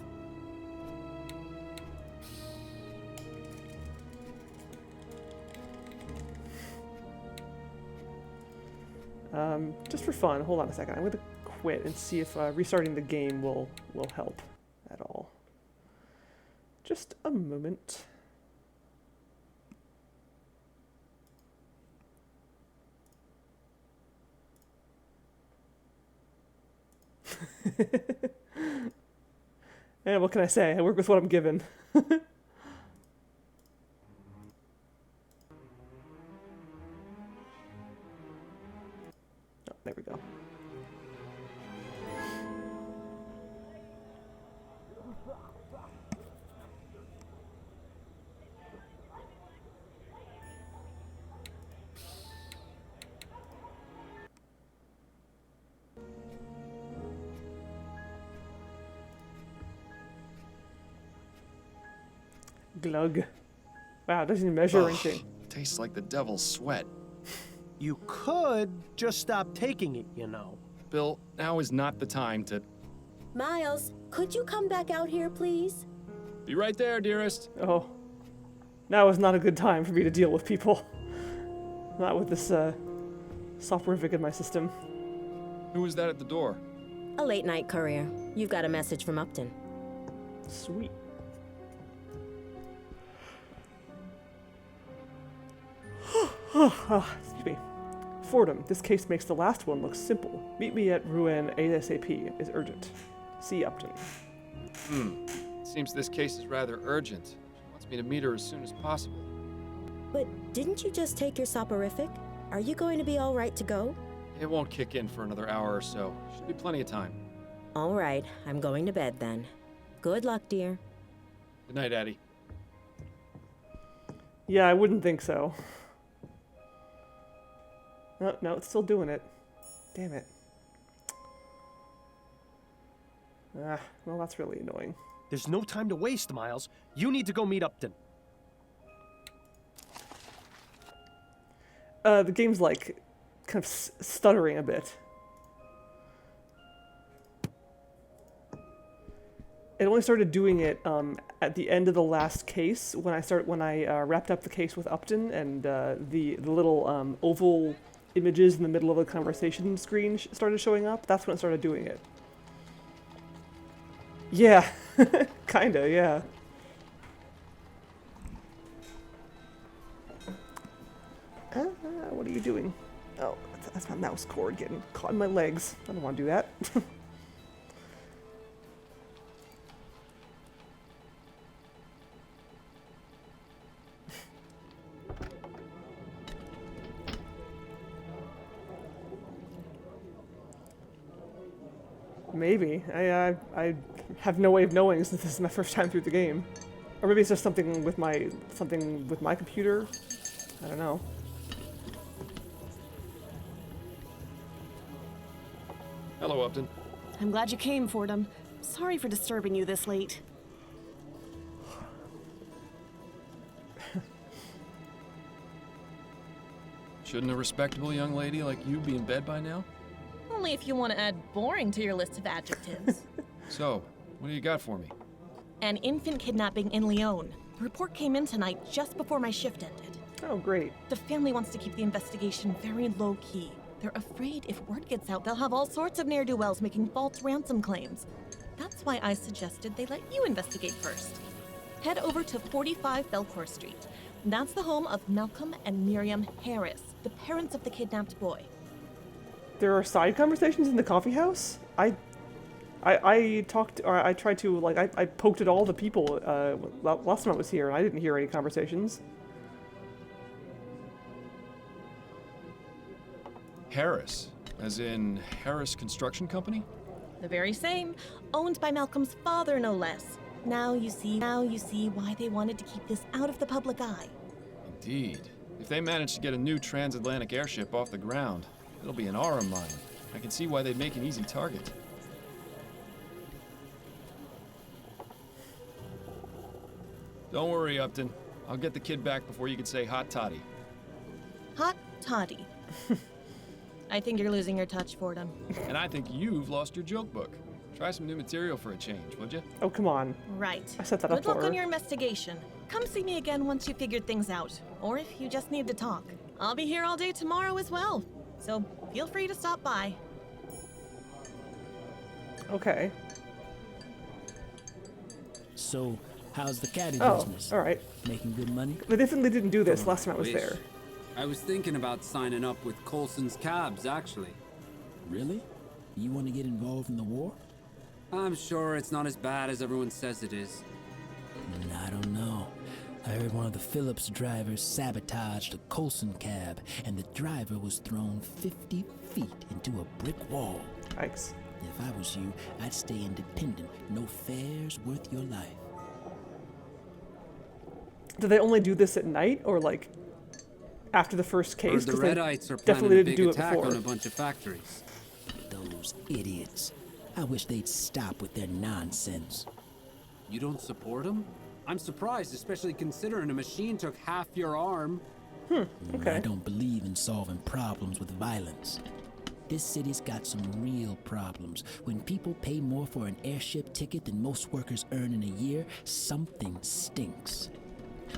Just for fun, hold on a second. I'm going to quit and see if restarting the game will help at all. Just a moment. And what can I say? I work with what I'm given. Oh, there we go. Glug. Wow, it doesn't even measure anything.
Tastes like the devil's sweat.
You could just stop taking it, you know.
Bill, now is not the time to...
Miles, could you come back out here, please?
Be right there, dearest.
Oh. Now is not a good time for me to deal with people. Not with this, soporific in my system.
Who was that at the door?
A late night courier. You've got a message from Upton.
Sweet. Excuse me. Fordham, this case makes the last one look simple. Meet me at Rouen ASAP. Is urgent. See Upton.
Seems this case is rather urgent. She wants me to meet her as soon as possible.
But didn't you just take your soporific? Are you going to be all right to go?
It won't kick in for another hour or so. Should be plenty of time.
All right, I'm going to bed then. Good luck, dear.
Good night, Addie.
Yeah, I wouldn't think so. No, no, it's still doing it. Damn it. Ah, well, that's really annoying.
There's no time to waste, Miles. You need to go meet Upton.
The game's like kind of stuttering a bit. It only started doing it at the end of the last case when I wrapped up the case with Upton, and the little oval images in the middle of the conversation screen started showing up. That's when it started doing it. Yeah, kinda, yeah. What are you doing? Oh, that's my mouse cord getting caught in my legs. I don't want to do that. Maybe. I have no way of knowing since this is my first time through the game. Or maybe it's just something with my computer. I don't know.
Hello, Upton.
I'm glad you came, Fordham. Sorry for disturbing you this late.
Shouldn't a respectable young lady like you be in bed by now?
Only if you want to add boring to your list of adjectives.
So, what do you got for me?
An infant kidnapping in Lyon. The report came in tonight just before my shift ended.
Oh, great.
The family wants to keep the investigation very low-key. They're afraid if word gets out, they'll have all sorts of ne'er-do-wells making false ransom claims. That's why I suggested they let you investigate first. Head over to 45 Belcourt Street. That's the home of Malcolm and Miriam Harris, the parents of the kidnapped boy.
There are side conversations in the coffee house? I tried to, like, I poked at all the people last time I was here, and I didn't hear any conversations.
Harris, as in Harris Construction Company?
The very same, owned by Malcolm's father, no less. Now you see why they wanted to keep this out of the public eye.
Indeed. If they manage to get a new transatlantic airship off the ground, it'll be an aura mine. I can see why they'd make an easy target. Don't worry, Upton. I'll get the kid back before you can say hot toddy.
Hot toddy. I think you're losing your touch, Fordham.
And I think you've lost your joke book. Try some new material for a change, would you?
Oh, come on.
Right.
I set that up
Good
for
luck
her.
on your investigation. Come see me again once you figured things out, or if you just need to talk. I'll be here all day tomorrow as well, so feel free to stop by.
Okay.
So, how's the caddy
Oh,
business?
all right.
Making good money?
They definitely didn't do this last time I was
Wish.
there.
I was thinking about signing up with Coulson's Cabs, actually.
Really? You want to get involved in the war?
I'm sure it's not as bad as everyone says it is.
I don't know. I heard one of the Phillips drivers sabotaged a Coulson cab, and the driver was thrown 50 feet into a brick wall.
Yikes.
If I was you, I'd stay independent. No fares worth your life.
Do they only do this at night, or like after the first case?
Heard the
'Cause they
Redites are
definitely
planning a
didn't
big
do it
attack
before.
on a bunch of factories.
Those idiots. I wish they'd stop with their nonsense.
You don't support them? I'm surprised, especially considering a machine took half your arm.
I don't believe in solving problems with violence. This city's got some real problems. When people pay more for an airship ticket than most workers earn in a year, something stinks.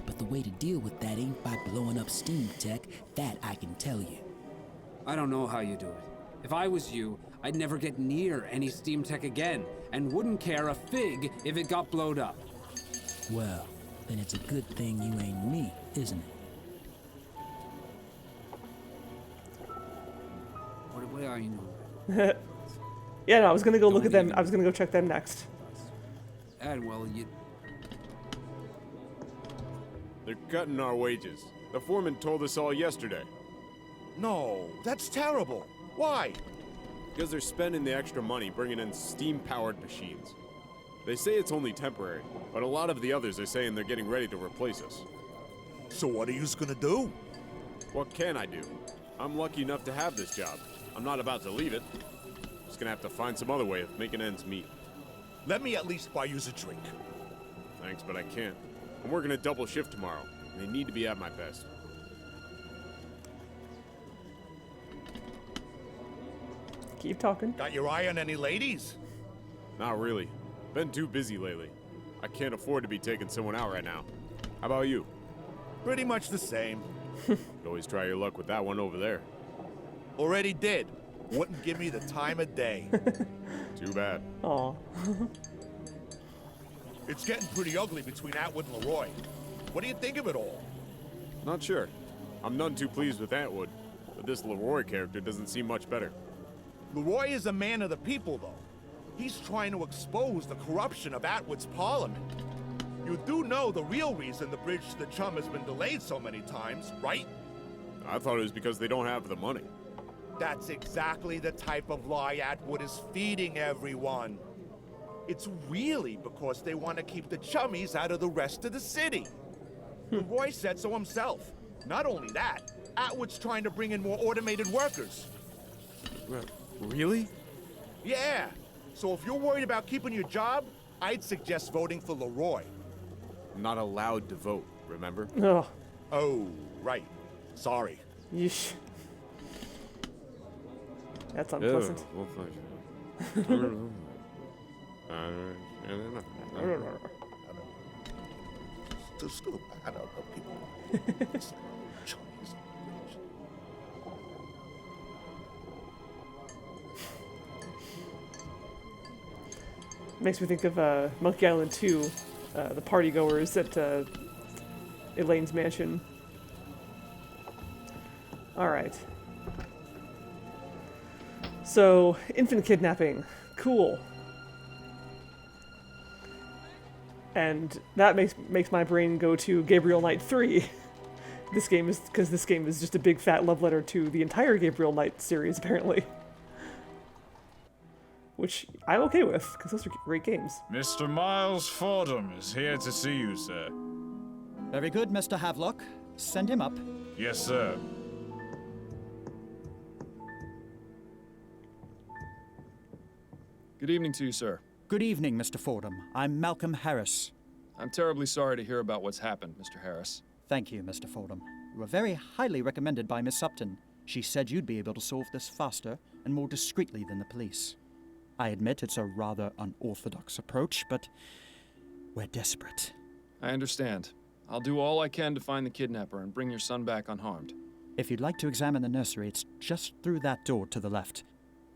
But the way to deal with that ain't by blowing up steam tech, that I can tell you.
I don't know how you do it. If I was you, I'd never get near any steam tech again, and wouldn't care a fig if it got blowed up.
Well, then it's a good thing you ain't me, isn't it?
What way are you know?
Yeah, no, I was gonna go look at them. I was gonna go check them next.
And well, you...
They're cutting our wages. The foreman told us all yesterday.
No, that's terrible. Why?
Because they're spending the extra money bringing in steam-powered machines. They say it's only temporary, but a lot of the others are saying they're getting ready to replace us.
So what are you gonna do?
What can I do? I'm lucky enough to have this job. I'm not about to leave it. Just gonna have to find some other way of making ends meet.
Let me at least buy you a drink.
Thanks, but I can't. I'm working a double shift tomorrow, and I need to be at my best.
Keep talking.
Got your eye on any ladies?
Not really. Been too busy lately. I can't afford to be taking someone out right now. How about you?
Pretty much the same.
Could always try your luck with that one over there.
Already did. Wouldn't give me the time of day.
Too bad.
Aw.
It's getting pretty ugly between Atwood and Leroy. What do you think of it all?
Not sure. I'm none too pleased with Atwood, but this Leroy character doesn't seem much better.
Leroy is a man of the people, though. He's trying to expose the corruption of Atwood's parliament. You do know the real reason the bridge to the Chum has been delayed so many times, right?
I thought it was because they don't have the money.
That's exactly the type of lie Atwood is feeding everyone. It's really because they want to keep the chummies out of the rest of the city. Leroy said so himself. Not only that, Atwood's trying to bring in more automated workers.
Really?
Yeah. So if you're worried about keeping your job, I'd suggest voting for Leroy.
I'm not allowed to vote, remember?
Oh.
Oh, right. Sorry.
Yeesh. That's unpleasant.
Ew, well, thank you.
Still, I don't know, people. Chummies.
Makes me think of Monkey Island 2, the party goers at Elaine's mansion. Alright. So, infant kidnapping. Cool. And that makes my brain go to Gabriel Knight 3. This game is just a big fat love letter to the entire Gabriel Knight series, apparently. Which I'm okay with, because those are great games.
Mr. Miles Fordham is here to see you, sir.
Very good, Mr. Havelock. Send him up.
Yes, sir.
Good evening to you, sir.
Good evening, Mr. Fordham. I'm Malcolm Harris.
I'm terribly sorry to hear about what's happened, Mr. Harris.
Thank you, Mr. Fordham. You were very highly recommended by Miss Upton. She said you'd be able to solve this faster and more discreetly than the police. I admit it's a rather unorthodox approach, but we're desperate.
I understand. I'll do all I can to find the kidnapper and bring your son back unharmed.
If you'd like to examine the nursery, it's just through that door to the left.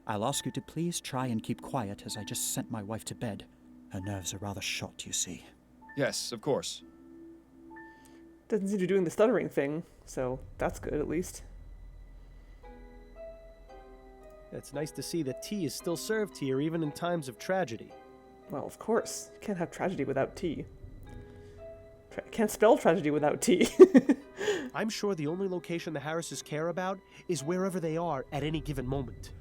I'll ask you to please try and keep quiet as I just sent my wife to bed. Her nerves are rather shot, you see.
Yes, of course.
Doesn't seem to be doing the stuttering thing, so that's good at least.
It's nice to see that tea is still served here even in times of tragedy.
Well, of course. You can't have tragedy without tea. Can't spell tragedy without tea.
I'm sure the only location the Harrises care about is wherever they are at any given moment.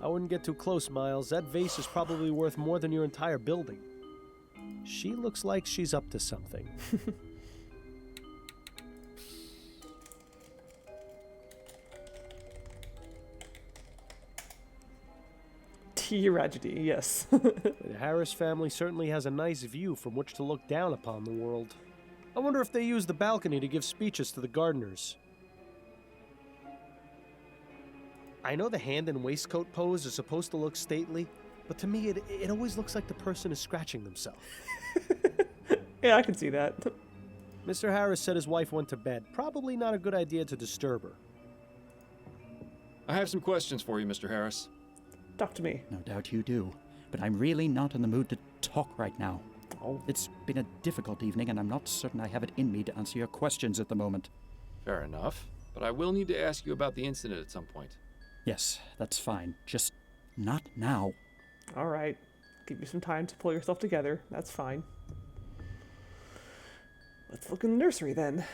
I wouldn't get too close, Miles. That vase is probably worth more than your entire building. She looks like she's up to something.
Tragedy, yes.
The Harris family certainly has a nice view from which to look down upon the world. I wonder if they use the balcony to give speeches to the gardeners. I know the hand and waistcoat pose is supposed to look stately, but to me it always looks like the person is scratching themselves.
Yeah, I can see that.
Mr. Harris said his wife went to bed. Probably not a good idea to disturb her.
I have some questions for you, Mr. Harris.
Talk to me.
No doubt you do, but I'm really not in the mood to talk right now.
Oh.
It's been a difficult evening, and I'm not certain I have it in me to answer your questions at the moment.
Fair enough, but I will need to ask you about the incident at some point.
Yes, that's fine. Just not now.
All right. Give you some time to pull yourself together. That's fine. Let's look in the nursery then.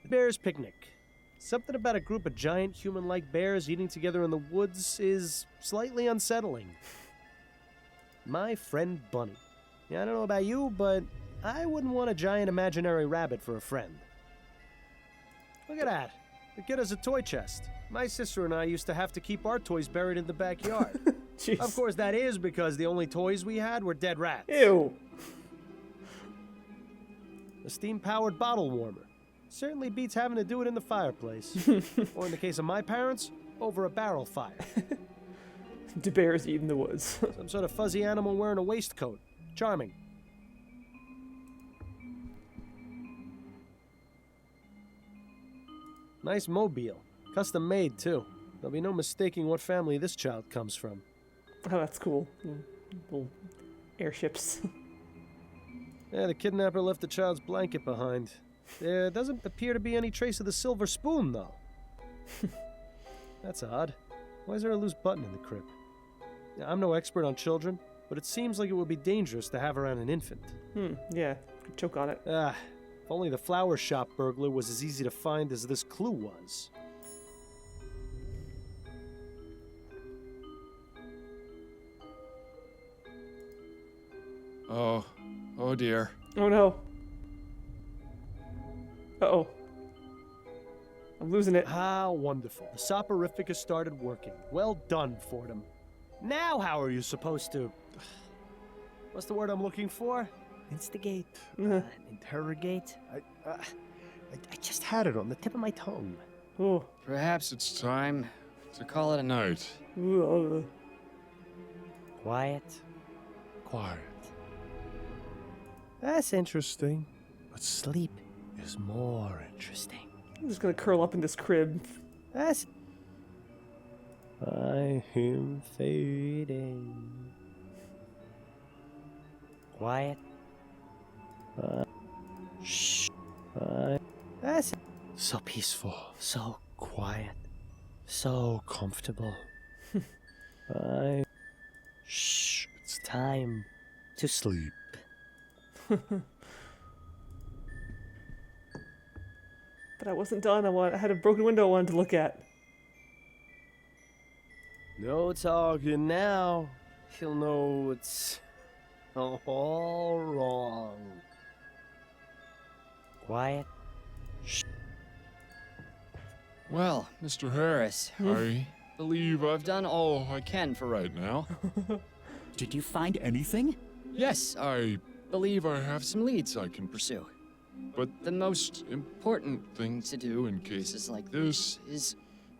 Bear's picnic. Something about a group of giant human-like bears eating together in the woods is slightly unsettling. My friend Bunny. Yeah, I don't know about you, but I wouldn't want a giant imaginary rabbit for a friend. Look at that. The kid has a toy chest. My sister and I used to have to keep our toys buried in the backyard. Of course, that is because the only toys we had were dead rats.
Ew.
A steam-powered bottle warmer. Certainly beats having to do it in the fireplace. Or in the case of my parents, over a barrel fire.
Do bears eat in the woods?
Some sort of fuzzy animal wearing a waistcoat. Charming. Nice mobile. Custom made, too. There'll be no mistaking what family this child comes from.
Oh, that's cool. Little airships.
Yeah, the kidnapper left the child's blanket behind. There doesn't appear to be any trace of the silver spoon, though. That's odd. Why is there a loose button in the crib? Yeah, I'm no expert on children, but it seems like it would be dangerous to have around an infant.
Yeah. Could choke on it.
If only the flower shop burglar was as easy to find as this clue was.
Oh dear.
Oh no. Uh-oh. I'm losing it.
How wonderful. The soporific has started working. Well done, Fordham. Now how are you supposed to... What's the word I'm looking for? Instigate? Interrogate? I just had it on the tip of my tongue.
Oh.
Perhaps it's time to call it a night.
Quiet. Quiet. That's interesting. But sleep is more interesting.
I'm just gonna curl up in this crib.
That's... I am fading. Quiet. Shh. That's so peaceful, so quiet, so comfortable. Shh. It's time to sleep.
But I wasn't done. I had a broken window I wanted to look at.
No talking now. He'll know it's all wrong. Quiet. Shh.
Well, Mr. Harris, I believe I've done all I can for right now.
Did you find anything?
Yes, I believe I have some leads I can pursue. But the most important thing to do in cases like this is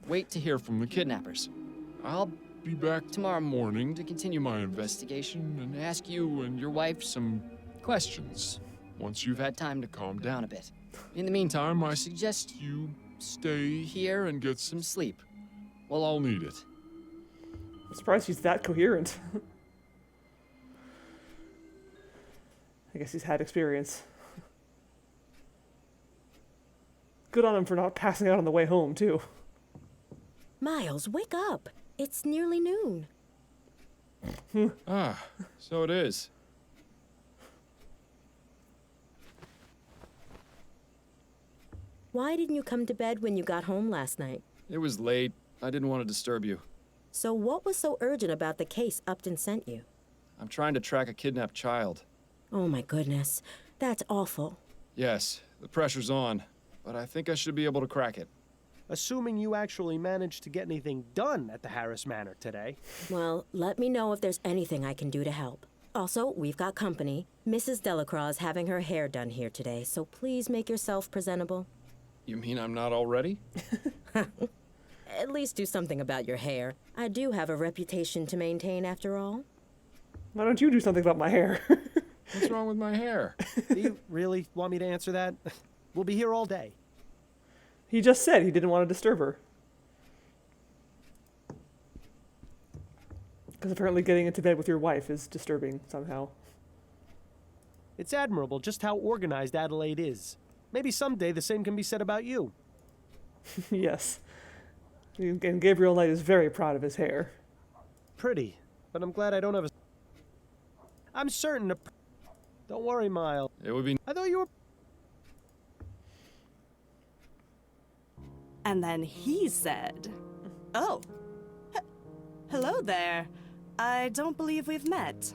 wait to hear from the kidnappers. I'll be back tomorrow morning to continue my investigation and ask you and your wife some questions once you've had time to calm down a bit. In the meantime, I suggest you stay here and get some sleep. We'll all need it.
I'm surprised he's that coherent. I guess he's had experience. Good on him for not passing out on the way home, too.
Miles, wake up. It's nearly noon.
So it is.
Why didn't you come to bed when you got home last night?
It was late. I didn't want to disturb you.
So what was so urgent about the case Upton sent you?
I'm trying to track a kidnapped child.
Oh my goodness. That's awful.
Yes, the pressure's on, but I think I should be able to crack it.
Assuming you actually managed to get anything done at the Harris Manor today.
Well, let me know if there's anything I can do to help. Also, we've got company. Mrs. Delacroix is having her hair done here today, so please make yourself presentable.
You mean I'm not already?
At least do something about your hair. I do have a reputation to maintain after all.
Why don't you do something about my hair?
What's wrong with my hair?
Do you really want me to answer that? We'll be here all day.
He just said he didn't want to disturb her. Because apparently getting into bed with your wife is disturbing somehow.
It's admirable just how organized Adelaide is. Maybe someday the same can be said about you.
Yes. And Gabriel Knight is very proud of his hair.
Pretty, but I'm glad I don't have a... I'm certain to... Don't worry, Miles.
It would be...
I thought you were...
And then he said, "Oh, hello there. I don't believe we've met."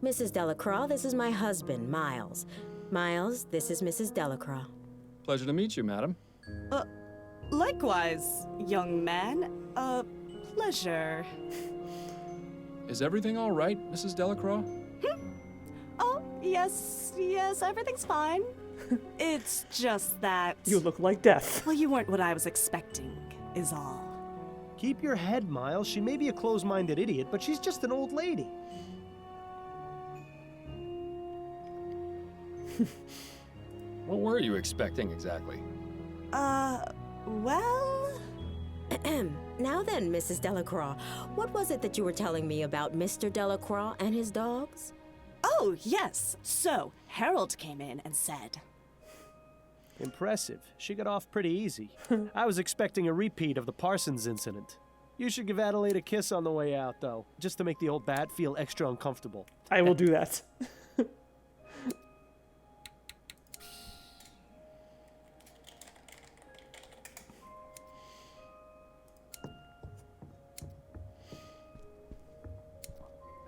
Mrs. Delacroix, this is my husband, Miles. Miles, this is Mrs. Delacroix.
Pleasure to meet you, madam.
Likewise, young man. Pleasure.
Is everything all right, Mrs. Delacroix?
Oh, yes, everything's fine. It's just that...
You look like death.
Well, you weren't what I was expecting, is all.
Keep your head, Miles. She may be a closed-minded idiot, but she's just an old lady.
What were you expecting exactly?
Well...
Now then, Mrs. Delacroix, what was it that you were telling me about Mr. Delacroix and his dogs?
Oh, yes. So, Harold came in and said...
Impressive. She got off pretty easy. I was expecting a repeat of the Parsons incident. You should give Adelaide a kiss on the way out, though, just to make the old bat feel extra uncomfortable.
I will do that.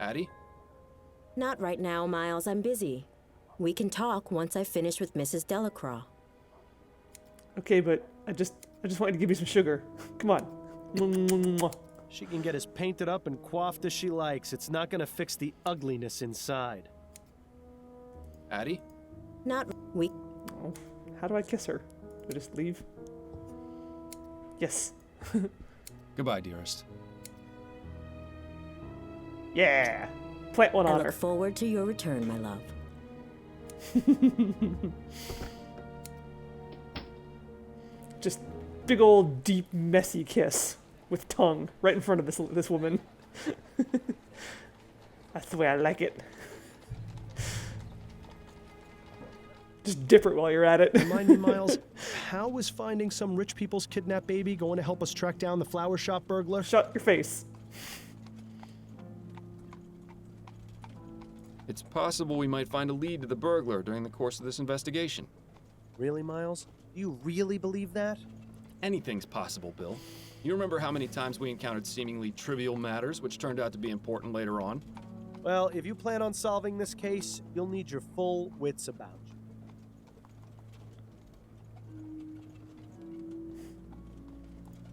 Addie?
Not right now, Miles. I'm busy. We can talk once I finish with Mrs. Delacroix.
Okay, but I just wanted to give you some sugar. Come on. Mwah.
She can get as painted up and coiffed as she likes. It's not gonna fix the ugliness inside.
Addie?
Not we.
Oh, how do I kiss her? Do I just leave? Yes.
Goodbye, dearest.
Yeah. Plant one
I
on
look
her.
forward to your return, my love.
Just big old deep messy kiss with tongue right in front of this woman. That's the way I like it. Just dip it while you're at it.
Remind me, Miles, how is finding some rich people's kidnapped baby going to help us track down the flower shop burglar?
Shut your face.
It's possible we might find a lead to the burglar during the course of this investigation.
Really, Miles? Do you really believe that?
Anything's possible, Bill. You remember how many times we encountered seemingly trivial matters which turned out to be important later on?
Well, if you plan on solving this case, you'll need your full wits about you.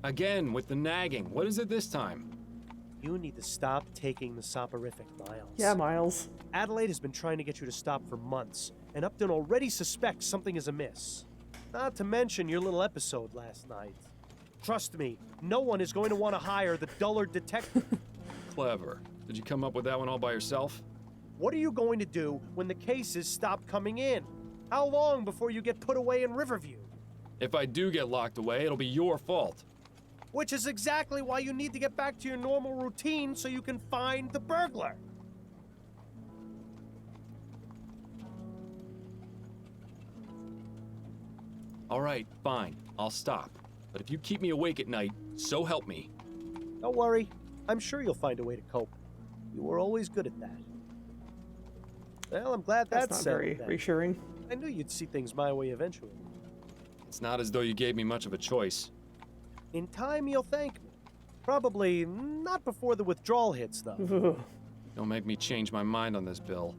Again, with the nagging. What is it this time?
You need to stop taking the soporific, Miles.
Yeah, Miles.
Adelaide has been trying to get you to stop for months, and Upton already suspects something is amiss. Not to mention your little episode last night. Trust me, no one is going to want to hire the dullard detective.
Clever. Did you come up with that one all by yourself?
What are you going to do when the cases stop coming in? How long before you get put away in Riverview?
If I do get locked away, it'll be your fault.
Which is exactly why you need to get back to your normal routine so you can find the burglar.
All right, fine. I'll stop. But if you keep me awake at night, so help me.
Don't worry. I'm sure you'll find a way to cope. You were always good at that. Well, I'm glad that's
not
settled
very
then.
reassuring.
I knew you'd see things my way eventually.
It's not as though you gave me much of a choice.
In time, you'll thank me. Probably not before the withdrawal hits, though.
Don't make me change my mind on this, Bill.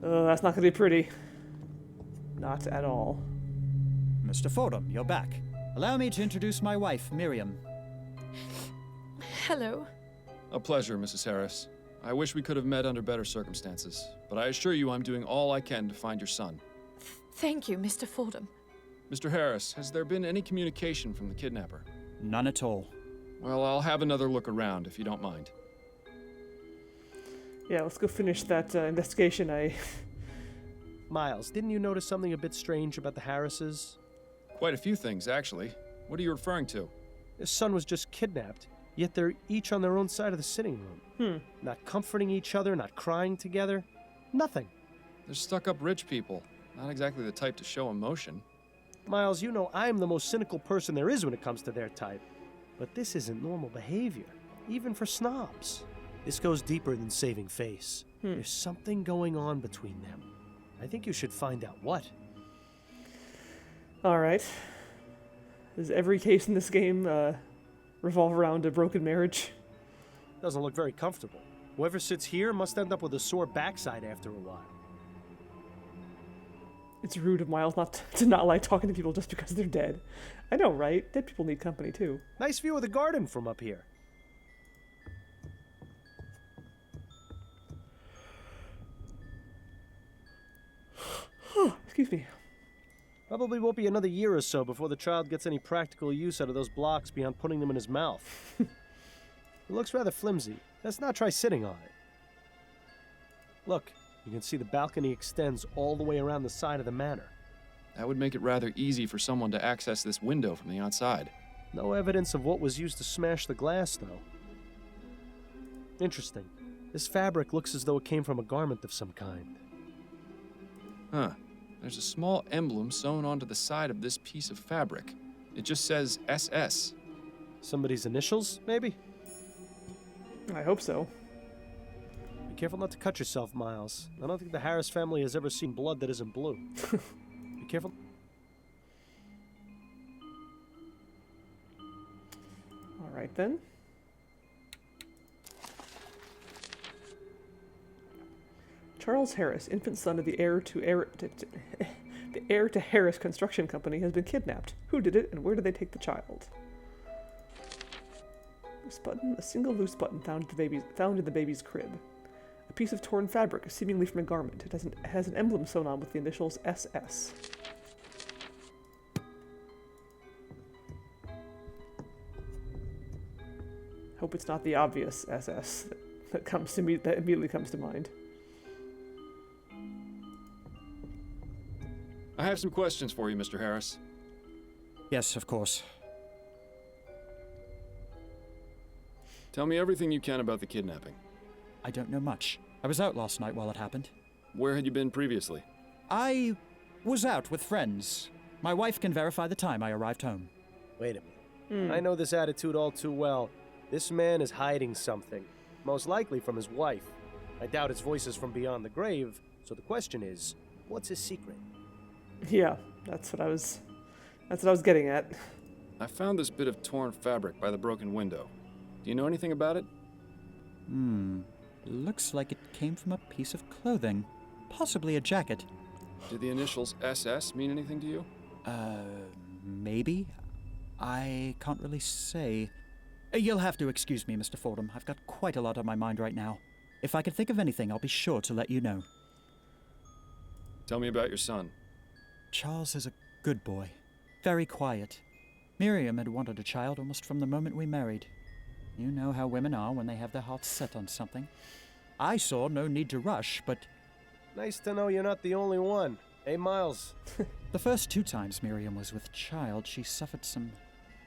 That's not going to be pretty. Not at all.
Mr. Fordham, you're back. Allow me to introduce my wife, Miriam.
Hello.
A pleasure, Mrs. Harris. I wish we could have met under better circumstances, but I assure you I'm doing all I can to find your son.
Thank you, Mr. Fordham.
Mr. Harris, has there been any communication from the kidnapper?
None at all.
Well, I'll have another look around, if you don't mind.
Yeah, let's go finish that investigation.
Miles, didn't you notice something a bit strange about the Harrises?
Quite a few things, actually. What are you referring to?
His son was just kidnapped, yet they're each on their own side of the sitting room. Not comforting each other, not crying together. Nothing.
They're stuck-up rich people. Not exactly the type to show emotion.
Miles, you know I'm the most cynical person there is when it comes to their type. But this isn't normal behavior, even for snobs. This goes deeper than saving face. There's something going on between them. I think you should find out what.
All right. Does every case in this game revolve around a broken marriage?
Doesn't look very comfortable. Whoever sits here must end up with a sore backside after a while.
It's rude of Miles to not like talking to people just because they're dead. I know, right? Dead people need company, too.
Nice view of the garden from up here.
Excuse me.
Probably won't be another year or so before the child gets any practical use out of those blocks beyond putting them in his mouth. It looks rather flimsy. Let's not try sitting on it. Look, you can see the balcony extends all the way around the side of the manor.
That would make it rather easy for someone to access this window from the outside.
No evidence of what was used to smash the glass, though. Interesting. This fabric looks as though it came from a garment of some kind.
Huh. There's a small emblem sewn onto the side of this piece of fabric. It just says SS.
Somebody's initials, maybe?
I hope so.
Be careful not to cut yourself, Miles. I don't think the Harris family has ever seen blood that isn't blue. Be careful.
All right, then. Charles Harris, infant son of the heir to Harris Construction Company, has been kidnapped. Who did it, and where did they take the child? Loose button. A single loose button found in the baby's crib. A piece of torn fabric, seemingly from a garment. It has an emblem sewn on with the initials SS. Hope it's not the obvious SS that immediately comes to mind.
I have some questions for you, Mr. Harris.
Yes, of course.
Tell me everything you can about the kidnapping.
I don't know much. I was out last night while it happened.
Where had you been previously?
I was out with friends. My wife can verify the time I arrived home.
Wait a minute. I know this attitude all too well. This man is hiding something, most likely from his wife. I doubt his voice is from beyond the grave, so the question is, what's his secret?
Yeah, that's what I was getting at.
I found this bit of torn fabric by the broken window. Do you know anything about it?
Looks like it came from a piece of clothing. Possibly a jacket.
Did the initials SS mean anything to you?
Maybe? I can't really say. You'll have to excuse me, Mr. Fordham. I've got quite a lot on my mind right now. If I can think of anything, I'll be sure to let you know.
Tell me about your son.
Charles is a good boy. Very quiet. Miriam had wanted a child almost from the moment we married. You know how women are when they have their hearts set on something. I saw no need to rush, but...
Nice to know you're not the only one. Hey, Miles.
The first 2 times Miriam was with child, she suffered some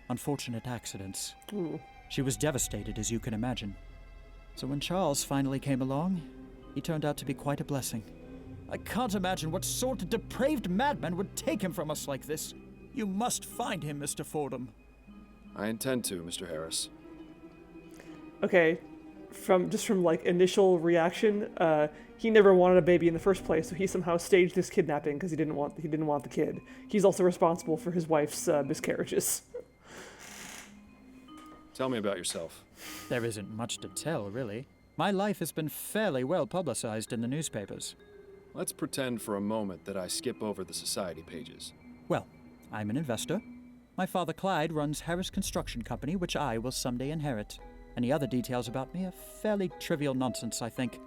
unfortunate accidents.
Ooh.
She was devastated, as you can imagine. So when Charles finally came along, he turned out to be quite a blessing. I can't imagine what sort of depraved madman would take him from us like this. You must find him, Mr. Fordham.
I intend to, Mr. Harris.
Okay, from like initial reaction, he never wanted a baby in the first place, so he somehow staged this kidnapping because he didn't want the kid. He's also responsible for his wife's miscarriages.
Tell me about yourself.
There isn't much to tell, really. My life has been fairly well publicized in the newspapers.
Let's pretend for a moment that I skip over the society pages.
Well, I'm an investor. My father Clyde runs Harris Construction Company, which I will someday inherit. Any other details about me are fairly trivial nonsense, I think.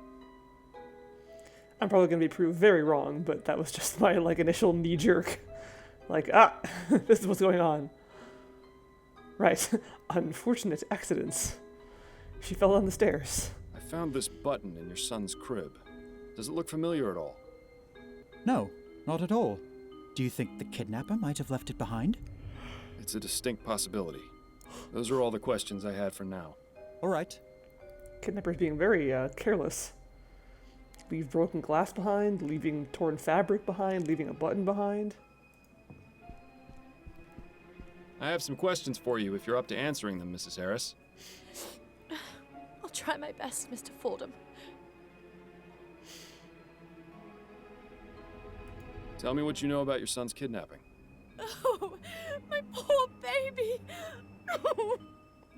I'm probably going to be proved very wrong, but that was just my initial knee-jerk. This is what's going on. Right. Unfortunate accidents. She fell down the stairs.
I found this button in your son's crib. Does it look familiar at all?
No, not at all. Do you think the kidnapper might have left it behind?
It's a distinct possibility. Those are all the questions I had for now.
All right.
Kidnapper's being very careless. Leave broken glass behind, leaving torn fabric behind, leaving a button behind.
I have some questions for you if you're up to answering them, Mrs. Harris.
I'll try my best, Mr. Fordham.
Tell me what you know about your son's kidnapping.
Oh, my poor baby.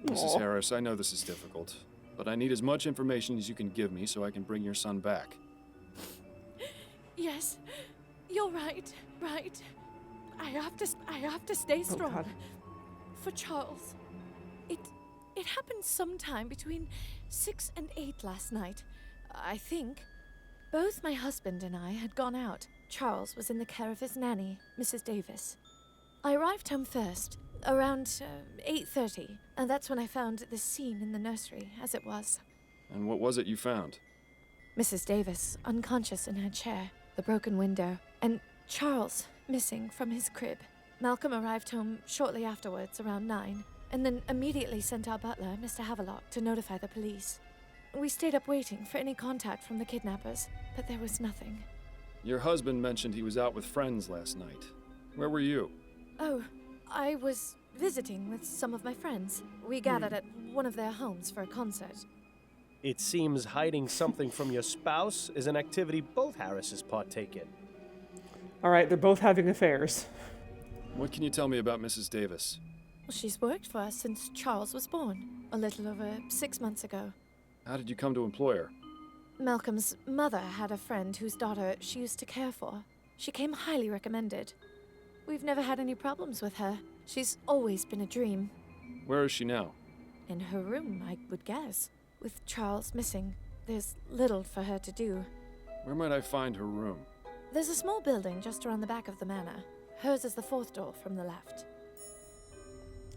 Mrs. Harris, I know this is difficult, but I need as much information as you can give me so I can bring your son back.
Yes, you're right. I have to stay strong.
God.
For Charles. It happened sometime between 6 and 8 last night, I think. Both my husband and I had gone out. Charles was in the care of his nanny, Mrs. Davis. I arrived home first, around 8:30, and that's when I found this scene in the nursery, as it was.
And what was it you found?
Mrs. Davis, unconscious in her chair, the broken window, and Charles, missing from his crib. Malcolm arrived home shortly afterwards, around 9, and then immediately sent our butler, Mr. Havelock, to notify the police. We stayed up waiting for any contact from the kidnappers, but there was nothing.
Your husband mentioned he was out with friends last night. Where were you?
Oh, I was visiting with some of my friends. We gathered at one of their homes for a concert.
It seems hiding something from your spouse is an activity both Harrises partake in.
All right, they're both having affairs.
What can you tell me about Mrs. Davis?
Well, she's worked for us since Charles was born, a little over 6 months ago.
How did you come to employ her?
Malcolm's mother had a friend whose daughter she used to care for. She came highly recommended. We've never had any problems with her. She's always been a dream.
Where is she now?
In her room, I would guess. With Charles missing, there's little for her to do.
Where might I find her room?
There's a small building just around the back of the manor. Hers is the 4th door from the left.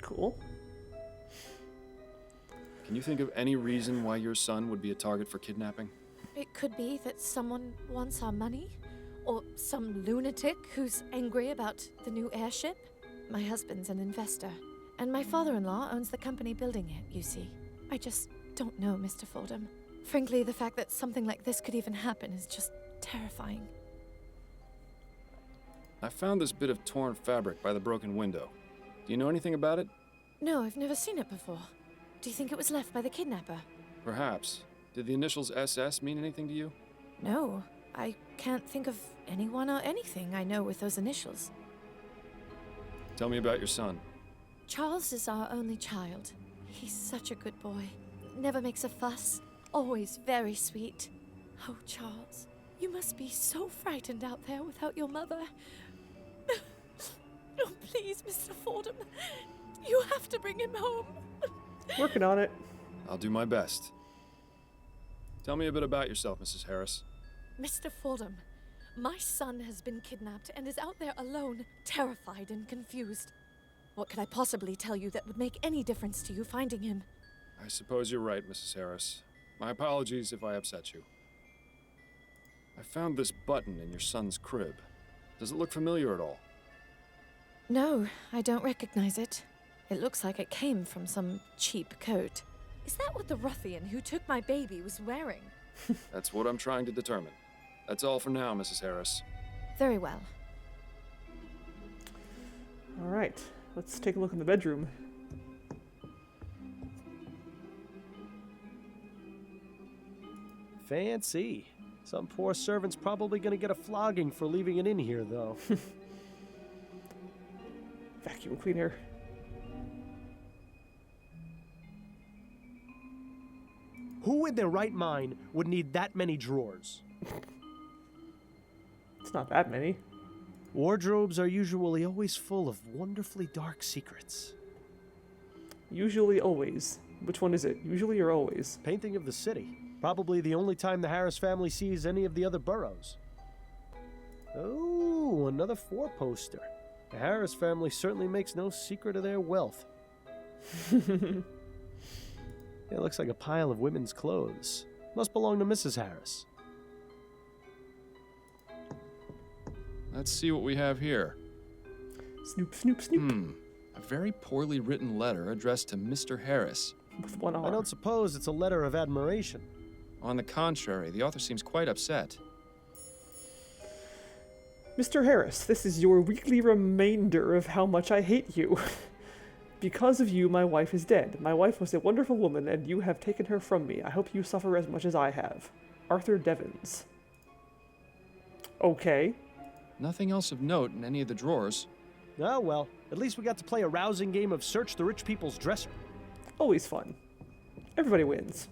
Cool.
Can you think of any reason why your son would be a target for kidnapping?
It could be that someone wants our money, or some lunatic who's angry about the new airship. My husband's an investor, and my father-in-law owns the company building it, you see. I just don't know, Mr. Fordham. Frankly, the fact that something like this could even happen is just terrifying.
I found this bit of torn fabric by the broken window. Do you know anything about it?
No, I've never seen it before. Do you think it was left by the kidnapper?
Perhaps. Did the initials SS mean anything to you?
No, I can't think of anyone or anything I know with those initials.
Tell me about your son.
Charles is our only child. He's such a good boy. Never makes a fuss. Always very sweet. Oh, Charles, you must be so frightened out there without your mother. Oh, please, Mr. Fordham. You have to bring him home.
Working on it.
I'll do my best. Tell me a bit about yourself, Mrs. Harris.
Mr. Fordham, my son has been kidnapped and is out there alone, terrified and confused. What could I possibly tell you that would make any difference to you finding him?
I suppose you're right, Mrs. Harris. My apologies if I upset you. I found this button in your son's crib. Does it look familiar at all?
No, I don't recognize it. It looks like it came from some cheap coat. Is that what the ruffian who took my baby was wearing?
That's what I'm trying to determine. That's all for now, Mrs. Harris.
Very well.
All right, let's take a look in the bedroom.
Fancy. Some poor servant's probably gonna get a flogging for leaving it in here, though.
Vacuum cleaner.
Who in their right mind would need that many drawers?
It's not that many.
Wardrobes are usually always full of wonderfully dark secrets.
Usually, always. Which one is it? Usually or always?
Painting of the city. Probably the only time the Harris family sees any of the other boroughs. Oh, another 4-poster. The Harris family certainly makes no secret of their wealth. It looks like a pile of women's clothes. Must belong to Mrs. Harris.
Let's see what we have here.
Snoop, snoop, snoop.
A very poorly written letter addressed to Mr. Harris.
With one arm.
I don't suppose it's a letter of admiration.
On the contrary, the author seems quite upset.
Mr. Harris, this is your weekly reminder of how much I hate you. Because of you, my wife is dead. My wife was a wonderful woman, and you have taken her from me. I hope you suffer as much as I have. Arthur Devons. Okay.
Nothing else of note in any of the drawers.
Oh, well, at least we got to play a rousing game of Search the Rich People's Dresser.
Always fun. Everybody wins.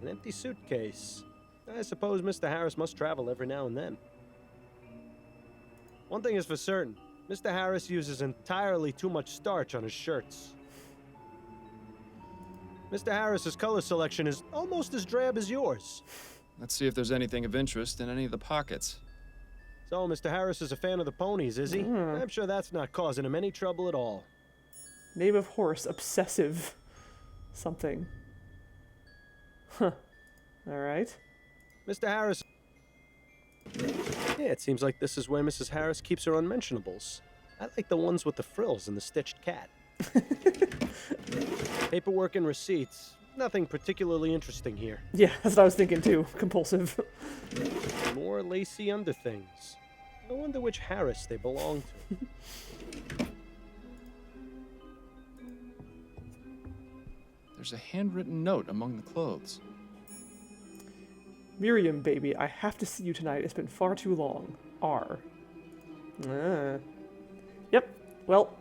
An empty suitcase. I suppose Mr. Harris must travel every now and then. One thing is for certain. Mr. Harris uses entirely too much starch on his shirts. Mr. Harris's color selection is almost as drab as yours.
Let's see if there's anything of interest in any of the pockets.
So, Mr. Harris is a fan of the ponies, is he? I'm sure that's not causing him any trouble at all.
Name of horse, obsessive. Something. Huh. Alright.
Mr. Harris...
Yeah, it seems like this is where Mrs. Harris keeps her unmentionables. I like the ones with the frills and the stitched cat. Paperwork and receipts. Nothing particularly interesting here.
Yeah, that's what I was thinking too. Compulsive.
More lacy underthings. I wonder which Harris they belong to.
There's a handwritten note among the clothes.
Miriam, baby, I have to see you tonight. It's been far too long. R. Yep. Well,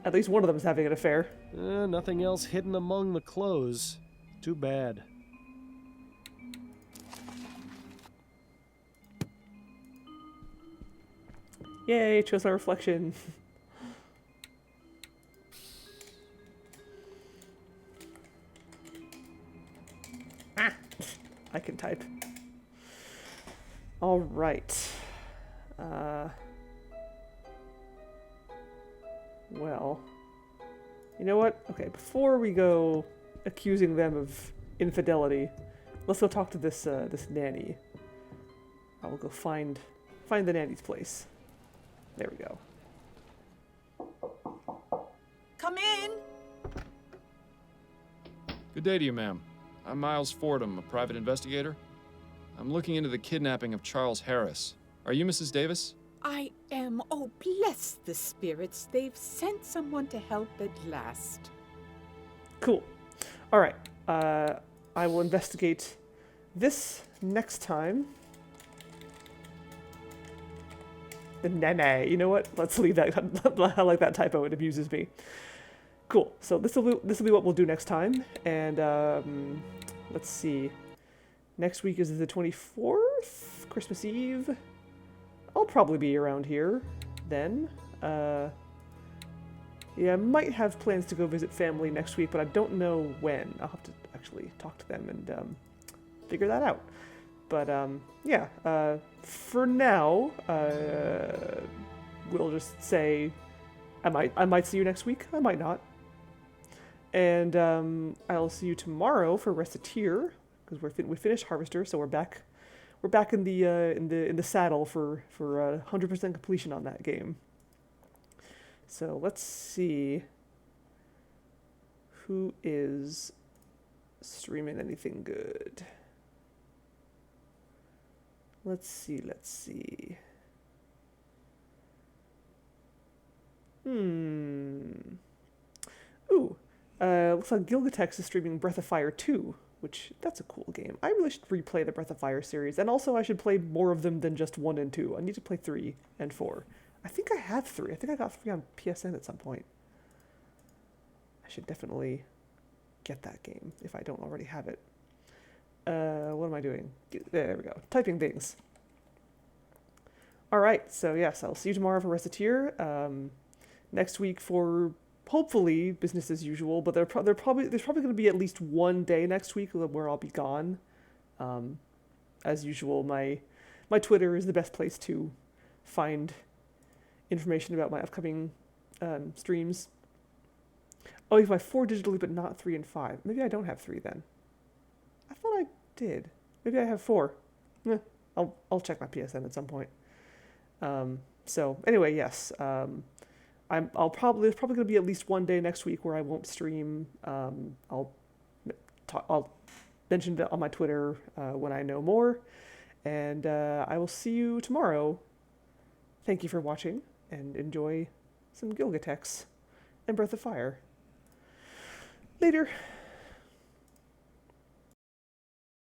at least one of them's having an affair.
Nothing else hidden among the clothes. Too bad.
Yay, chose my reflection. I can type. All right. Well, you know what? Okay, before we go accusing them of infidelity, let's go talk to this this nanny. I will go find the nanny's place. There we go.
Come in.
Good day to you, ma'am. I'm Miles Fordham, a private investigator. I'm looking into the kidnapping of Charles Harris. Are you Mrs. Davis?
I am. Oh, bless the spirits. They've sent someone to help at last.
Cool. All right. I will investigate this next time. The nene. You know what? Let's leave that. I like that typo. It amuses me. Cool. So this will be what we'll do next time. And let's see. Next week is the 24th, Christmas Eve. I'll probably be around here then. Yeah, I might have plans to go visit family next week, but I don't know when. I'll have to actually talk to them and figure that out. But yeah, for now, we'll just say I might see you next week. I might not. And I'll see you tomorrow for Reciteer, because we finished Harvester, so we're back in the saddle for 100% completion on that game. So let's see who is streaming anything good. Let's see. Ooh, looks like Gilgatex is streaming Breath of Fire 2, which, that's a cool game. I really should replay the Breath of Fire series, and also I should play more of them than just 1 and 2. I need to play 3 and 4. I think I have 3. I think I got 3 on PSN at some point. I should definitely get that game, if I don't already have it. What am I doing? There we go. Typing things. Alright, so yes, I'll see you tomorrow for Reciteer. Next week for, hopefully, business as usual, but there's probably going to be at least one day next week where I'll be gone. As usual, my Twitter is the best place to find information about my upcoming streams. Oh, you have my 4 digitally, but not 3 and 5. Maybe I don't have 3 then. I thought I did. Maybe I have 4. I'll check my PSN at some point. So anyway, yes. There's probably going to be at least one day next week where I won't stream. I'll mention it on my Twitter when I know more. And I will see you tomorrow. Thank you for watching, and enjoy some Gilgatex and Breath of Fire. Later.